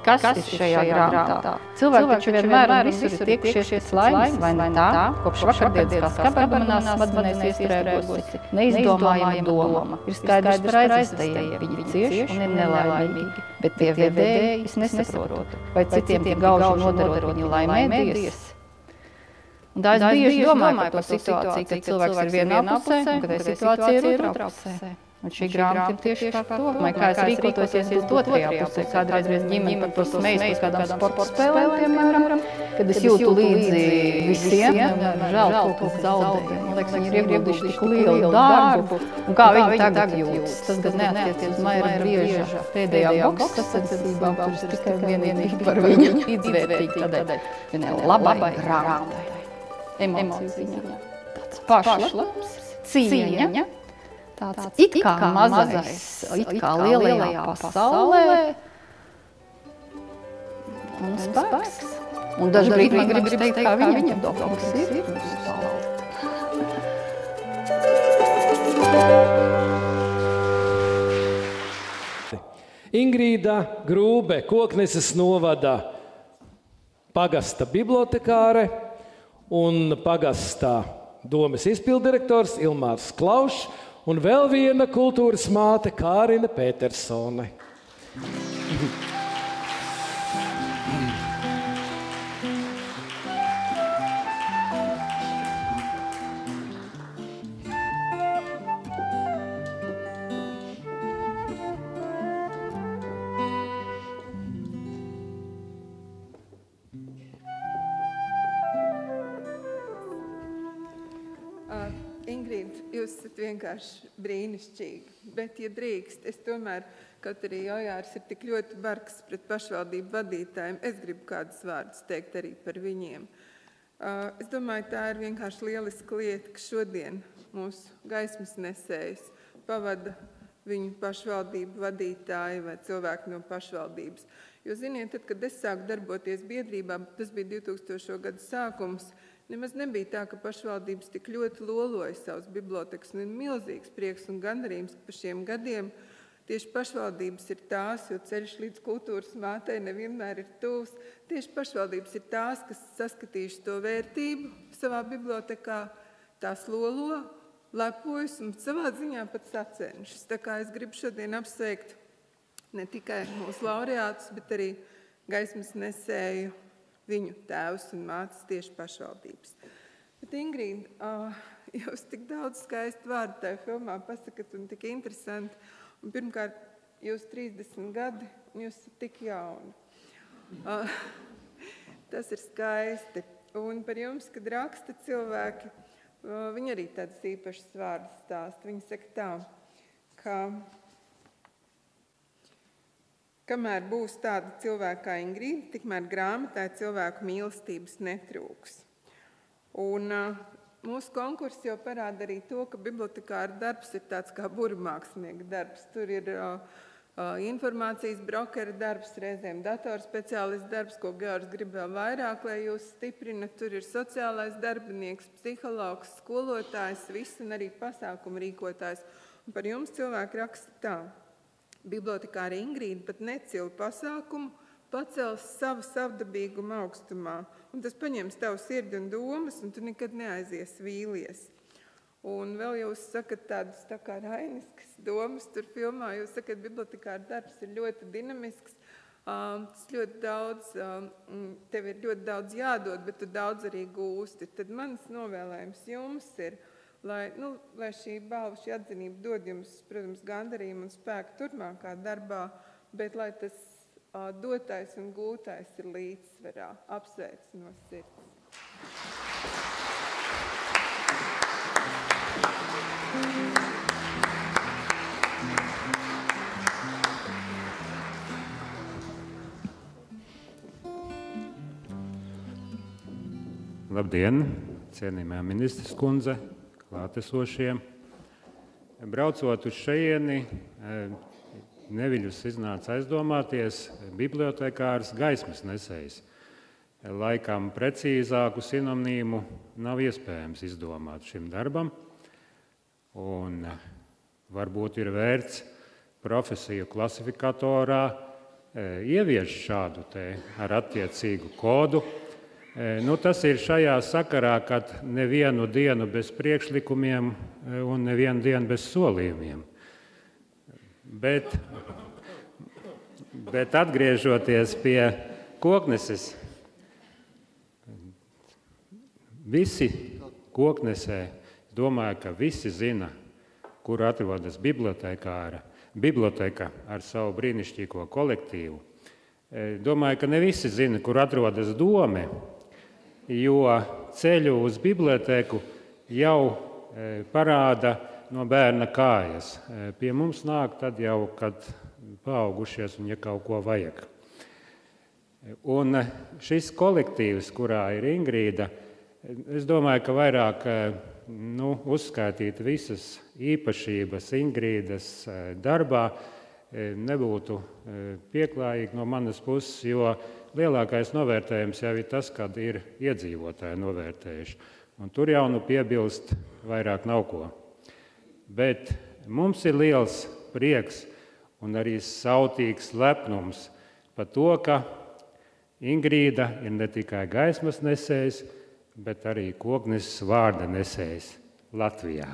kas ir šajā grāmatā. Cilvēki taču vienmēr un visur ir tiekušies laimes, vai ne tā? Kopš vakardienas kā skabarba manās smadzenēs iestrēgusi neizdomājama doma. Ir skaidrs par aizvestajiem, viņi cieši un ir nelaimīgi. Bet pie vedēji es nesaprotu, vai citiem tie gauži nodarot viņu laimēdies. Un tā es bieži domāju par to situāciju, kad cilvēks ir vienā pusē un kad situācija ir otrā pusē. Un šī grāmata ir tieši par to, kā es rīkotos, ja es būtu otrajā pusē. Kādreiz mēs ģimeni par to smejas par kādām sporta spēlēm, piemēram, kad es jūtu līdzi visiem, žēl kaut kas zaudē. Man liekas, viņi ir ieguldījuši tik lielu darbu, un kā viņi tagad jūtas. Tas, kas neattiecas uz Maira Brieža pēdējā boksa sacensībā, tur ir tikai vienīgi par viņu izvērtīgi tādēļ vienai labai grāmatai. Emociju ziņā. Tāds pašlabs, cieņa. Tāds it kā mazais, it kā lielajā pasaulē un spēks. Un dažbrīd man gribas teikt, kā viņam dokuments ir. Ingrīda Grūbe, Kokneses novada pagasta bibliotekāre un pagastā domes izpildirektors Ilmārs Klaušs, un vēl viena kultūras māte Kārina Petersone. Jūs esat vienkārši brīnišķīgi, bet, ja drīkst, es tomēr, kaut arī Ojārs ir tik ļoti bargs pret pašvaldību vadītājiem, es gribu kādus vārdus teikt arī par viņiem. Es domāju, tā ir vienkārši lieliska lieta, ka šodien mūsu gaismas nesējs pavada viņu pašvaldību vadītāji vai cilvēki no pašvaldības. Jo, ziniet, tad, kad es sāku darboties biedrībā, tas bija 2000. Gadu sākums, nemaz nebija tā, ka pašvaldības tik ļoti loloja savus bibliotekas, un ir milzīgs prieks un gandarījums, ka pa šiem gadiem tieši pašvaldības ir tās, jo ceļš līdz kultūras mātei nevienmēr ir tuvs, tieši pašvaldības ir tās, kas saskatījuši to vērtību savā bibliotekā, tās lolo, lepojas un savā ziņā pat sacenšas. Tā kā es gribu šodien apsveikt ne tikai mūsu laureātus, bet arī gaismas nesēju viņu tēvus un mātes tieši pašvaldības. Bet, Ingrīda, jūs tik daudz skaistu vārdu tajā filmā pasakat un tik interesanti. Un pirmkārt, jūs 30 gadi, un jūs esat tik jauni. Tas ir skaisti. Un par jums, kad raksta cilvēki, viņi arī tādas īpašas vārdas stāsta. Viņi saka tā, ka kamēr būs tāda cilvēka kā Ingrīda, tikmēr grāmatai cilvēku mīlestības netrūks. Un mūsu konkurss jau parāda arī to, ka bibliotekāra darbs ir tāds kā burvmākslinieka darbs. Tur ir informācijas brokera darbs, reizēm datorspeciālists darbs, ko Georgs grib vēl vairāk, lai jūs stiprinat. Tur ir sociālais darbinieks, psihologs, skolotājs, viss un arī pasākumu rīkotājs. Un par jums cilvēki raksta tā. Bibliotekāra Ingrīda pat necila pasākumu, pacels savu savdabīgumu augstumā. Un tas paņems tavu sirdi un domas, un tu nekad neaizies vīlies. Un vēl jūs sakat tādas tā kā rainiskas domas tur filmā. Jūs sakat, bibliotekāra darbs ir ļoti dinamisks. Tas ļoti daudz, tev ir ļoti daudz jādod, bet tu daudz arī gūsti. Tad mans novēlējums jums ir, lai šī balva, šī atzinība dod jums, protams, gandarījumu un spēku turpmākā darbā, bet lai tas dotais un gūtais ir līdzsvarā. Apsveic no sirds. Labdien, cienījamā ministres kundze, klātesošie. Braucot uz šejieni, neviļus iznāca aizdomāties bibliotekārs gaismas nesējs. Laikam precīzāku sinonīmu nav iespējams izdomāt šim darbam, un varbūt ir vērts profesiju klasifikatorā ieviest šādu te ar attiecīgu kodu. Tas ir šajā sakarā, kad nevienu dienu bez priekšlikumiem un nevienu dienu bez solījumiem. Bet atgriežoties pie Kokneses, visi Koknesē, domāju, ka visi zina kur atrodas biblioteka ar savu brīnišķīgo kolektīvu. Domāju, ka ne visi zina, kur atrodas Dome, jo ceļu uz biblioteku jau parāda no bērna kājas. Pie mums nāk tad jau, kad paaugušies un ja kaut ko vajag. Un šis kolektīvs, kurā ir Ingrīda, es domāju, ka vairāk uzskaitīt visas īpašības Ingrīdas darbā nebūtu pieklājīgi no manas puses, jo lielākais novērtējums jau ir tas, kad ir iedzīvotāji novērtējuši. Un tur jau piebilst vairāk nav ko. Bet mums ir liels prieks un arī sautīgs lepnums par to, ka Ingrīda ir ne tikai gaismas nesējs, bet arī Kokneses vārda nesējs Latvijā.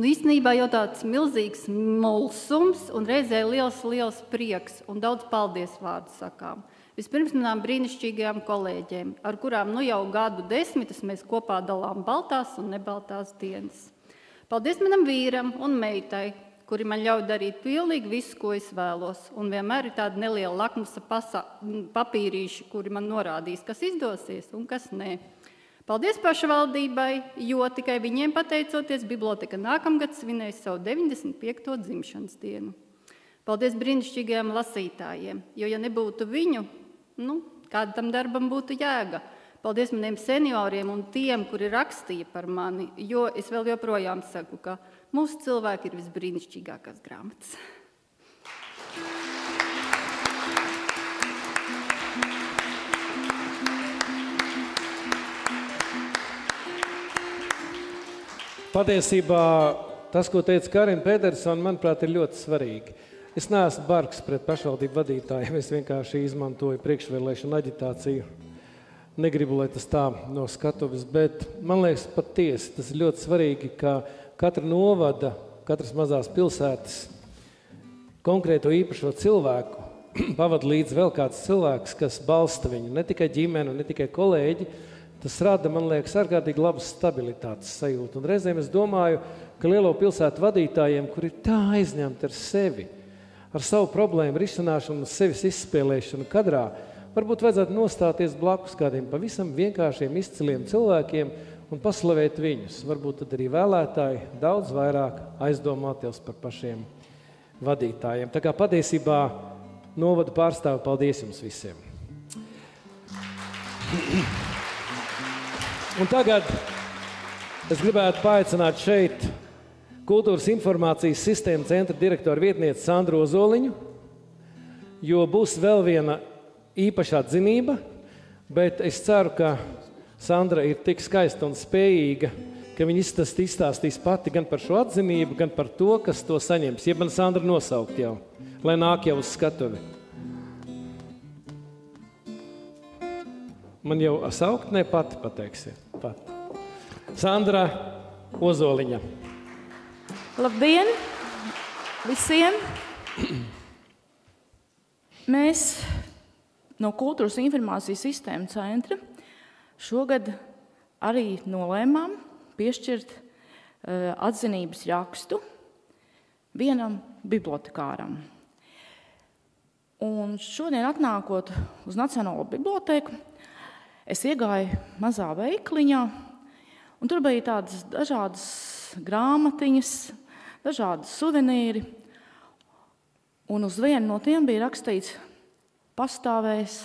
Īstenībā jau tāds milzīgs mulsums un reizē liels prieks un daudz paldies vārdu sakām. Vispirms manām brīnišķīgajām kolēģiem, ar kurām jau gadu desmitus mēs kopā dalām baltās un nebaltās dienas. Paldies manam vīram un meitai, kuri man ļauj darīt pilnīgi visu, ko es vēlos. Un vienmēr ir tāda neliela lakmusa papīrīši, kuri man norādīs, kas izdosies un kas nē. Paldies pašvaldībai, jo tikai viņiem pateicoties biblioteka nākamgad svinēs savu 95. dzimšanas dienu. Paldies brīnišķīgajiem lasītājiem, jo ja nebūtu viņu, kāda tam darbam būtu jēga. Paldies maniem senioriem un tiem, kuri rakstīja par mani, jo es vēl joprojām saku, ka mūsu cilvēki ir visbrīnišķīgākās grāmatas. Patiesībā tas, ko teica Karina Pedersona, manuprāt, ir ļoti svarīgi. Es neesmu bargs pret pašvaldību vadītājiem, es vienkārši izmantoju priekšvēlēšanu aģitāciju. Negribu, lai tas tā no skatuves, bet man liekas patiesi, tas ir ļoti svarīgi, ka katra novada, katras mazās pilsētas konkrēto īpašo cilvēku pavada līdz vēl kāds cilvēks, kas balsta viņu, ne tikai ģimeni, ne tikai kolēģi. Tas rada, man liekas, ārkārtīgi labas stabilitātes sajūtu. Un reizēm es domāju, ka lielo pilsētu vadītājiem, kuri ir tā aizņemti ar sevi, ar savu problēmu risināšanu, sevis izspēlēšanu kadrā, varbūt vajadzētu nostāties blakus kādiem pavisam vienkāršiem, izciliem cilvēkiem un paslavēt viņus. Varbūt tad arī vēlētāji daudz vairāk aizdomāties par pašiem vadītājiem. Tā kā patiesībā novada pārstāvi, paldies jums visiem! Un tagad es gribētu paaicināt šeit Kultūras informācijas sistēma centra direktora vietnieci Sandru Ozoliņu, jo būs vēl viena īpašā dzinība, bet es ceru, ka Sandra ir tik skaista un spējīga, ka viņa izstāstīs pati gan par šo atzinību, gan par to, kas to saņems. Jeb man Sandra nosaukt jau, lai nāk jau uz skatuvi. Man jau saukt, ne pati pateiksiet. Pat. Sandra Ozoliņa. Labdien visiem! Mēs no Kultūras informācijas sistēma centra šogad arī nolēmām piešķirt atzinības rakstu vienam bibliotekāram. Un šodien atnākot uz Nacionālo biblioteku, es iegāju mazā veikliņā, un tur bija tādas dažādas grāmatiņas, dažādas suvenīri, un uz vienu no tiem bija rakstīts pastāvēs,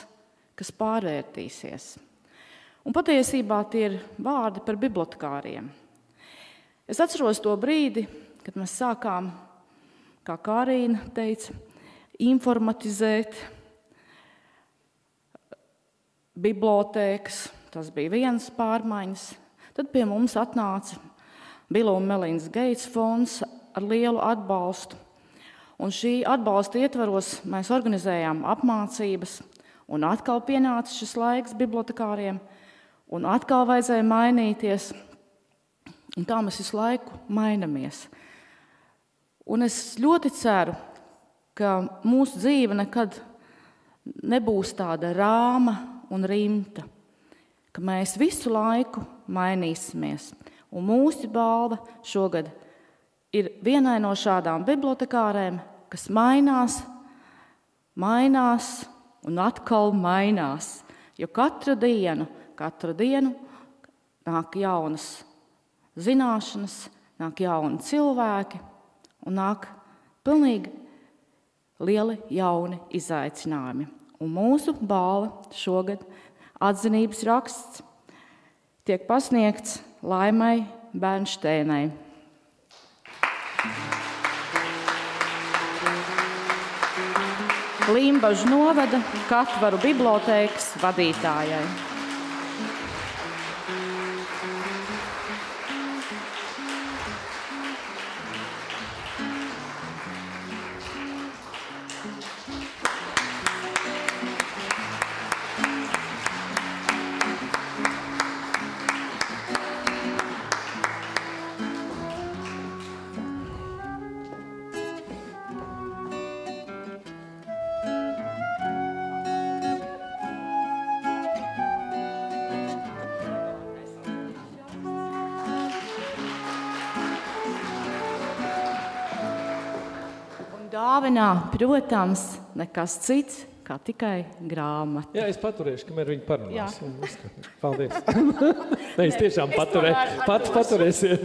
kas pārvērtīsies. Un patiesībā tie ir vārdi par bibliotekāriem. Es atceros to brīdi, kad mēs sākām, kā Karina teica, informatizēt bibliotēkas, tas bija vienas pārmaiņas. Tad pie mums atnāca Bila un Melīnas Geits fonds ar lielu atbalstu. Un šī atbalsta ietvaros mēs organizējām apmācības, un atkal pienāca šis laiks bibliotekāriem, un atkal vajadzēja mainīties. Un tā mēs visu laiku mainamies. Un es ļoti ceru, ka mūsu dzīve nekad nebūs tāda rāma un rimta, ka mēs visu laiku mainīsimies. Un mūsu balva šogad ir vienai no šādām bibliotekārēm, kas mainās un atkal mainās. Jo katru dienu nāk jaunas zināšanas, nāk jauni cilvēki un nāk pilnīgi lieli jauni izaicinājumi. Un mūsu balva šogad atzinības raksts tiek pasniegts Laimai Bernšteinai. Limbažu novada Katvaru bibliotēkas vadītājai. Dāvinā, protams, nekas cits, kā tikai grāmata. Jā, es paturēšu, kamēr viņi parunās. Paldies. Ne, es tiešām paturēšu. Paturēsiet.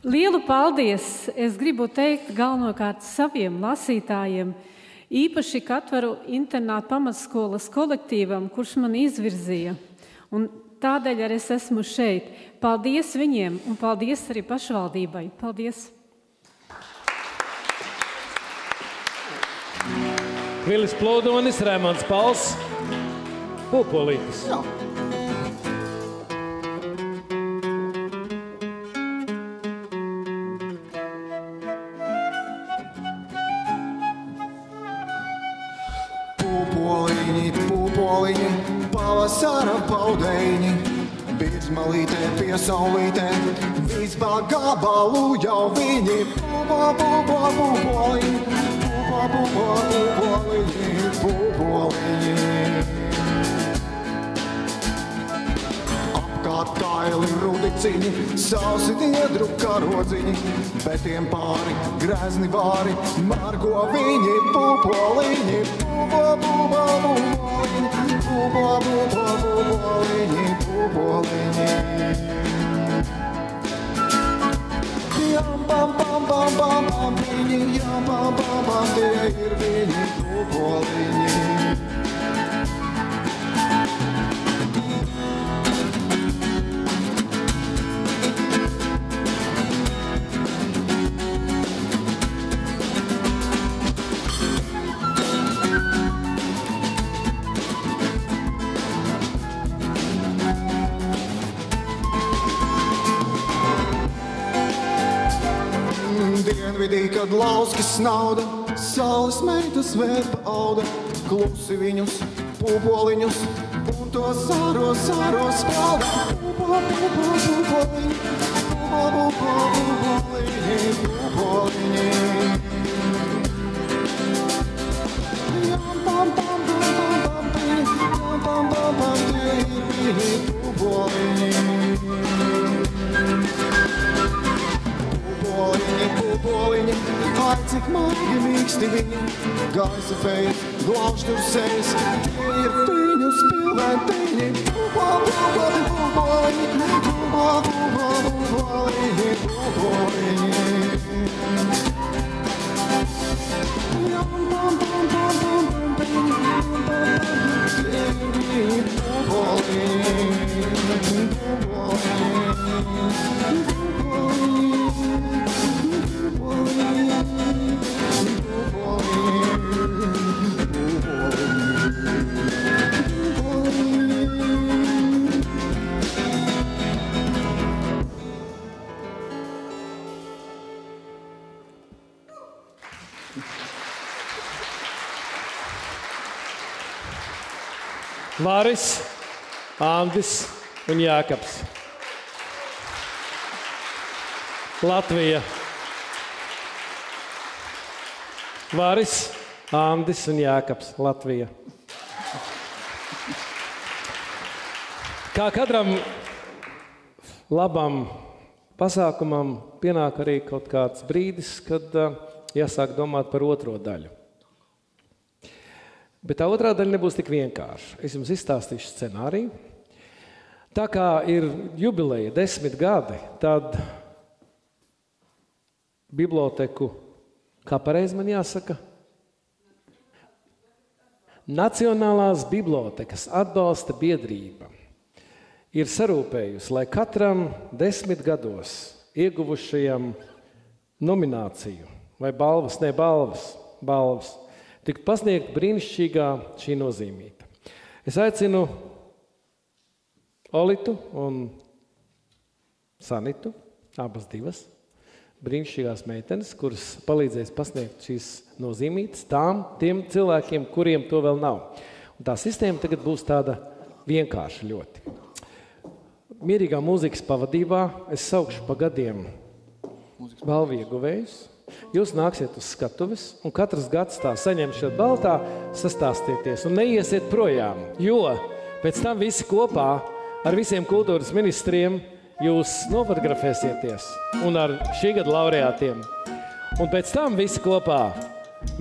Lielu paldies! Es gribu teikt galvenokārt saviem lasītājiem, īpaši Katvaru internātu pamatskolas kolektīvam, kurš man izvirzīja. Un tādēļ arī es esmu šeit. Paldies viņiem un paldies arī pašvaldībai. Paldies! Vilis Plūdonis, Raimonds Pauls, Pūpolītis. Pūpoliņi, pavasara paudeiņi, Birzmalītē pie saulītē, vispār gabalu jau viņi. Pūpoliņi, pūpoliņi. Apkārt kaili rudiciņi, sausi diedru karodziņi, bet tiem pāri grezni vāri, margo viņi. Pūpoliņi, pūpoliņi, pūpoliņi, pūpoliņi. Jām, pam, pam, pam, pam, pam, viņi, jām, pam, pam, pam, tie ir viņi, pūpoliņi. Dienvidī, kad lauskis snauda, saules meitas vērpa auda, klusi viņus, pūpoliņus, un to sāro spalda. Pūpoliņi, pūpoliņi. Jām, pam, pam, pam, pam, piņi, jām, pam, pam, pam, tie ir piņi, pūpoliņi. Pūpoliņi, ai cik maigi mīksti viņi, gaisa fejas, glauž tur sejas, tie ir viņu spilventiņi. Pūpoliņi, pūpoliņi. Jām, pam, pam, pam, pam, piņi, jām, pam, pam, tie ir viņi, pūpoliņi. Vāris, Andis un Jākaps. Latvija. Varis, Andis un Jākaps, Latvija. Kā katram labam pasākumam pienāk arī kaut kāds brīdis, kad jāsāk domāt par otro daļu. Bet tā otrā daļa nebūs tik vienkārša. Es jums izstāstīšu scenāriju. Tā kā ir jubileja 10 gadi, tad biblioteku, kā pareizi man jāsaka? Nacionālās bibliotekas atbalsta biedrība ir sarūpējusi, lai katram 10 gados ieguvušajam nomināciju vai balvas, tiktu pasniegt brīnišķīgā šī nozīmīta. Es aicinu Olitu un Sanitu, abas divas, brīnišķīgās meitenes, kuras palīdzēs pasniegt šīs nozīmītas tiem cilvēkiem, kuriem to vēl nav. Un tā sistēma tagad būs tāda vienkārša ļoti. Mierīgā mūzikas pavadībā es saukšu pa gadiem balvu ieguvējus. Jūs nāksiet uz skatuves, un katrs gads tā saņemšot baltā, sastāstieties un neiesiet projām, jo pēc tam visi kopā ar visiem kultūras ministriem jūs nofotografēsieties un ar šī gada laureātiem. Un pēc tam visi kopā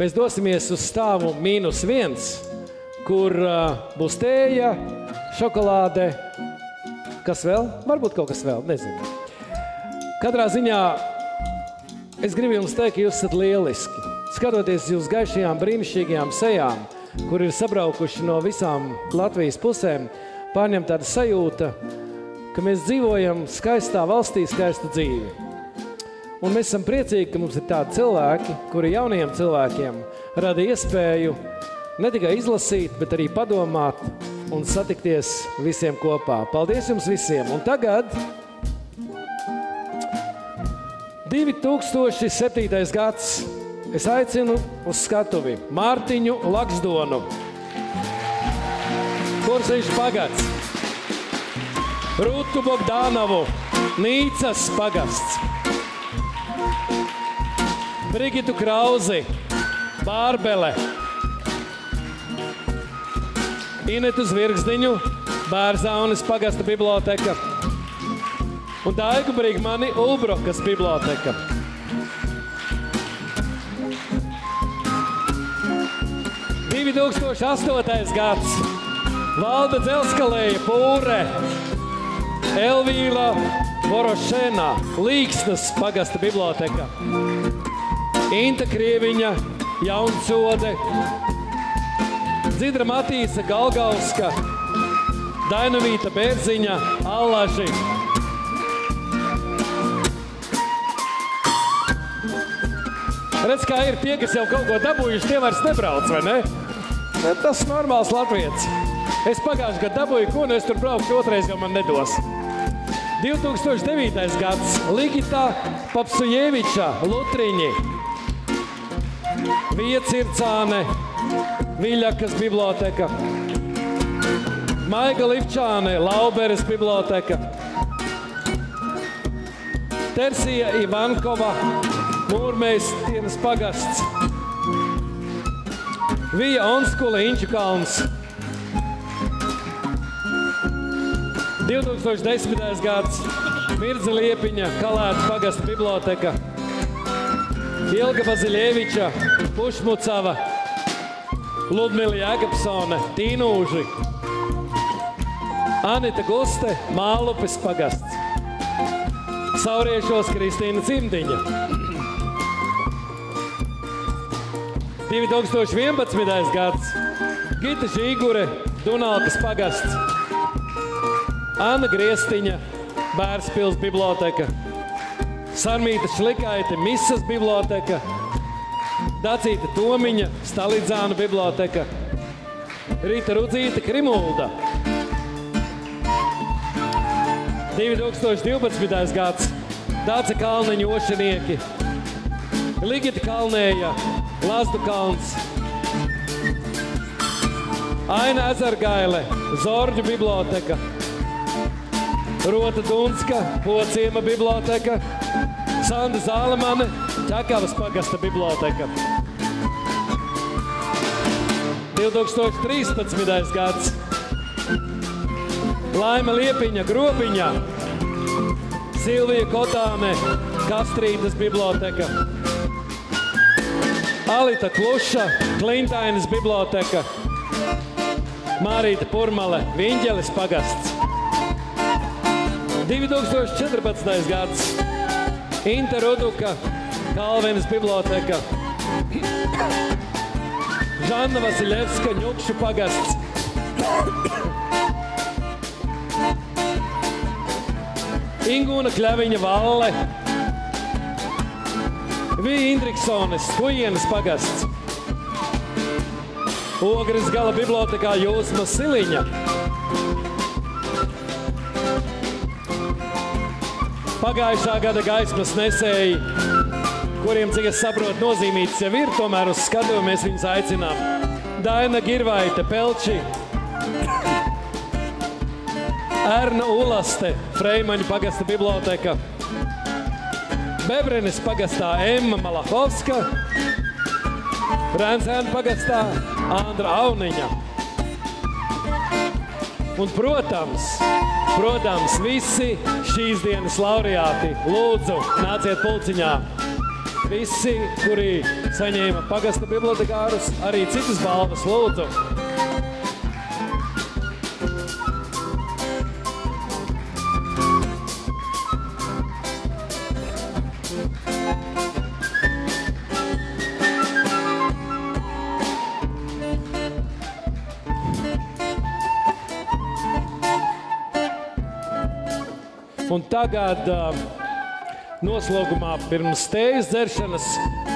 mēs dosimies uz stāvu -1, kur būs tēja, šokolāde, kas vēl? Varbūt kaut kas vēl, nezinu. Katrā ziņā es gribu jums teikt, ka jūs esat lieliski. Skatoties uz gaišajām, brīnišķīgajām sejām, kur ir sabraukuši no visām Latvijas pusēm, pārņem tāda sajūta, ka mēs dzīvojam skaistā valstī, skaistu dzīvi. Un mēs esam priecīgi, ka mums ir tādi cilvēki, kuri jaunajiem cilvēkiem rada iespēju ne tikai izlasīt, bet arī padomāt un satikties visiem kopā. Paldies jums visiem! Un tagad 2007. gads. Es aicinu uz skatuvi Mārtiņu Laksdonu, Kurziņš pagasts, Rūtu Bogdānovu, Nīcas pagasts, Brigitu Krauzi, Bārbele, Inetu Zvirgzdiņu, Bērzaunes pagasta biblioteka un Daigu Brigmani, Ulbrokas biblioteka. – 2008. gads. Valda Dzelskalēja, Pūre, Elvīla Vorošena, Līksnas pagasta biblioteka, Inta Krieviņa, Jauncode, Dzidra Matīsa Galgauska, Dainavīta Bērziņa, Allaži. Redz, kā ir tie, kas jau kaut ko dabūjuši, tie vairs nebrauc, vai ne? Tas normāls latvietis. Es pagājuši gadu dabūju, ko nu es tur braukšu, otrais jau man nedos. 2009. gads. Ligita Papsujeviča, Lutriņi, Viecircāne, Viļakas biblioteka, Maiga Livčāne, Lauberes biblioteka, Tersija Ivankova, Mūrmeistienas pagasts, Vija Onskula, Inču kalns. 2010. gads. Mirdza Liepiņa, Kalēta pagasta biblioteka, Ilga Baziļeviča, Pušmucava, Ludmila Jākapsone, Tīnūži, Anita Guste, Mālupes pagasts, Sauriešos Kristīna Cimdiņa. 2011. gads. Gita Žīgure, Dunalkas pagasts, Anna Griestiņa, Bērspils biblioteka, Sarmīta Šlikaite, Misas biblioteka, Dacīta Tomiņa, Stalidzānu biblioteka, Rīta Rudzīta, Krimulda. 2012. gads. Dace Kalneņa, Ošanieki, Ligita Kalnēja, Lazdu kalns, Aina Ezergaile, Zorģu biblioteka, Rota Dunska, Pociema biblioteka, Sanda Zālemane, Ķekavas pagasta biblioteka. 2013. gads. Laima Liepiņa, Grobiņa, Silvija Kotāne, Kastrītas biblioteka. Alita Kluša, Klintainas biblioteka. Mārīta Purmale, Viņģelis pagasts. 2014. gads. Inte Ruduka, Kalvenes biblioteka. Žanna Vasiļevska, Ņukšu pagasts. Ingūna Kļaviņa, Valle. Vija Indriksonis, Kujienas pagasts. Ogres gala bibliotekā Jūsma Siliņa. Pagājušā gada gaismas nesēji, kuriem, cik es saprotu, nozīmītas jau ir, tomēr uz skatuvi mēs viņus aicinām. Daina Girvaite, Pelči. Erna Ulaste, Freimaņu pagasta biblioteka. Bebrenes pagastā Emma Malachovska. Rēnsēna pagastā Andra Auniņa. Un, protams, visi šīs dienas laureāti, lūdzu, nāciet pulciņā. Visi, kuri saņēma pagasta bibliotekārus, arī citas balvas, lūdzu. Un tagad noslogumā pirms tējas dzeršanas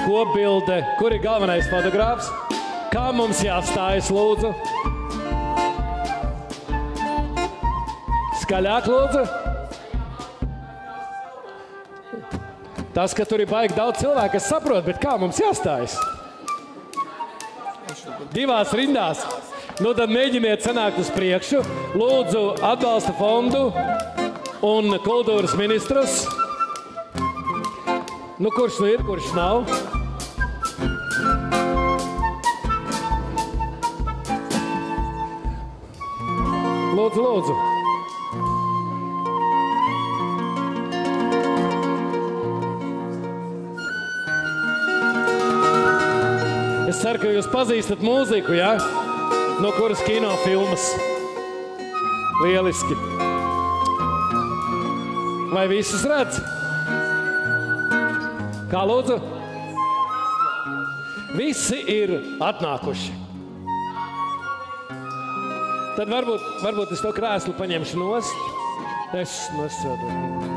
kopbilde, kur ir galvenais fotogrāfs. Kā mums jāstājas, lūdzu? Skaļāk, lūdzu? Tas, ka tur ir baigi daudz cilvēku, es saprotu, bet kā mums jāstājas? Divās rindās. Nu tad mēģiniet sanākt uz priekšu. Lūdzu, atbalsta fondu un kultūras ministrus. Nu, kurš nu ir, kurš nav? Lūdzu, lūdzu. Es ceru, ka jūs pazīstat mūziku, ja? No kuras kinofilmas. Lieliski. Vai visus redz? Kā lūdzu? Visi ir atnākuši. Tad varbūt es to krēslu paņemšu nost. Es nosēdu.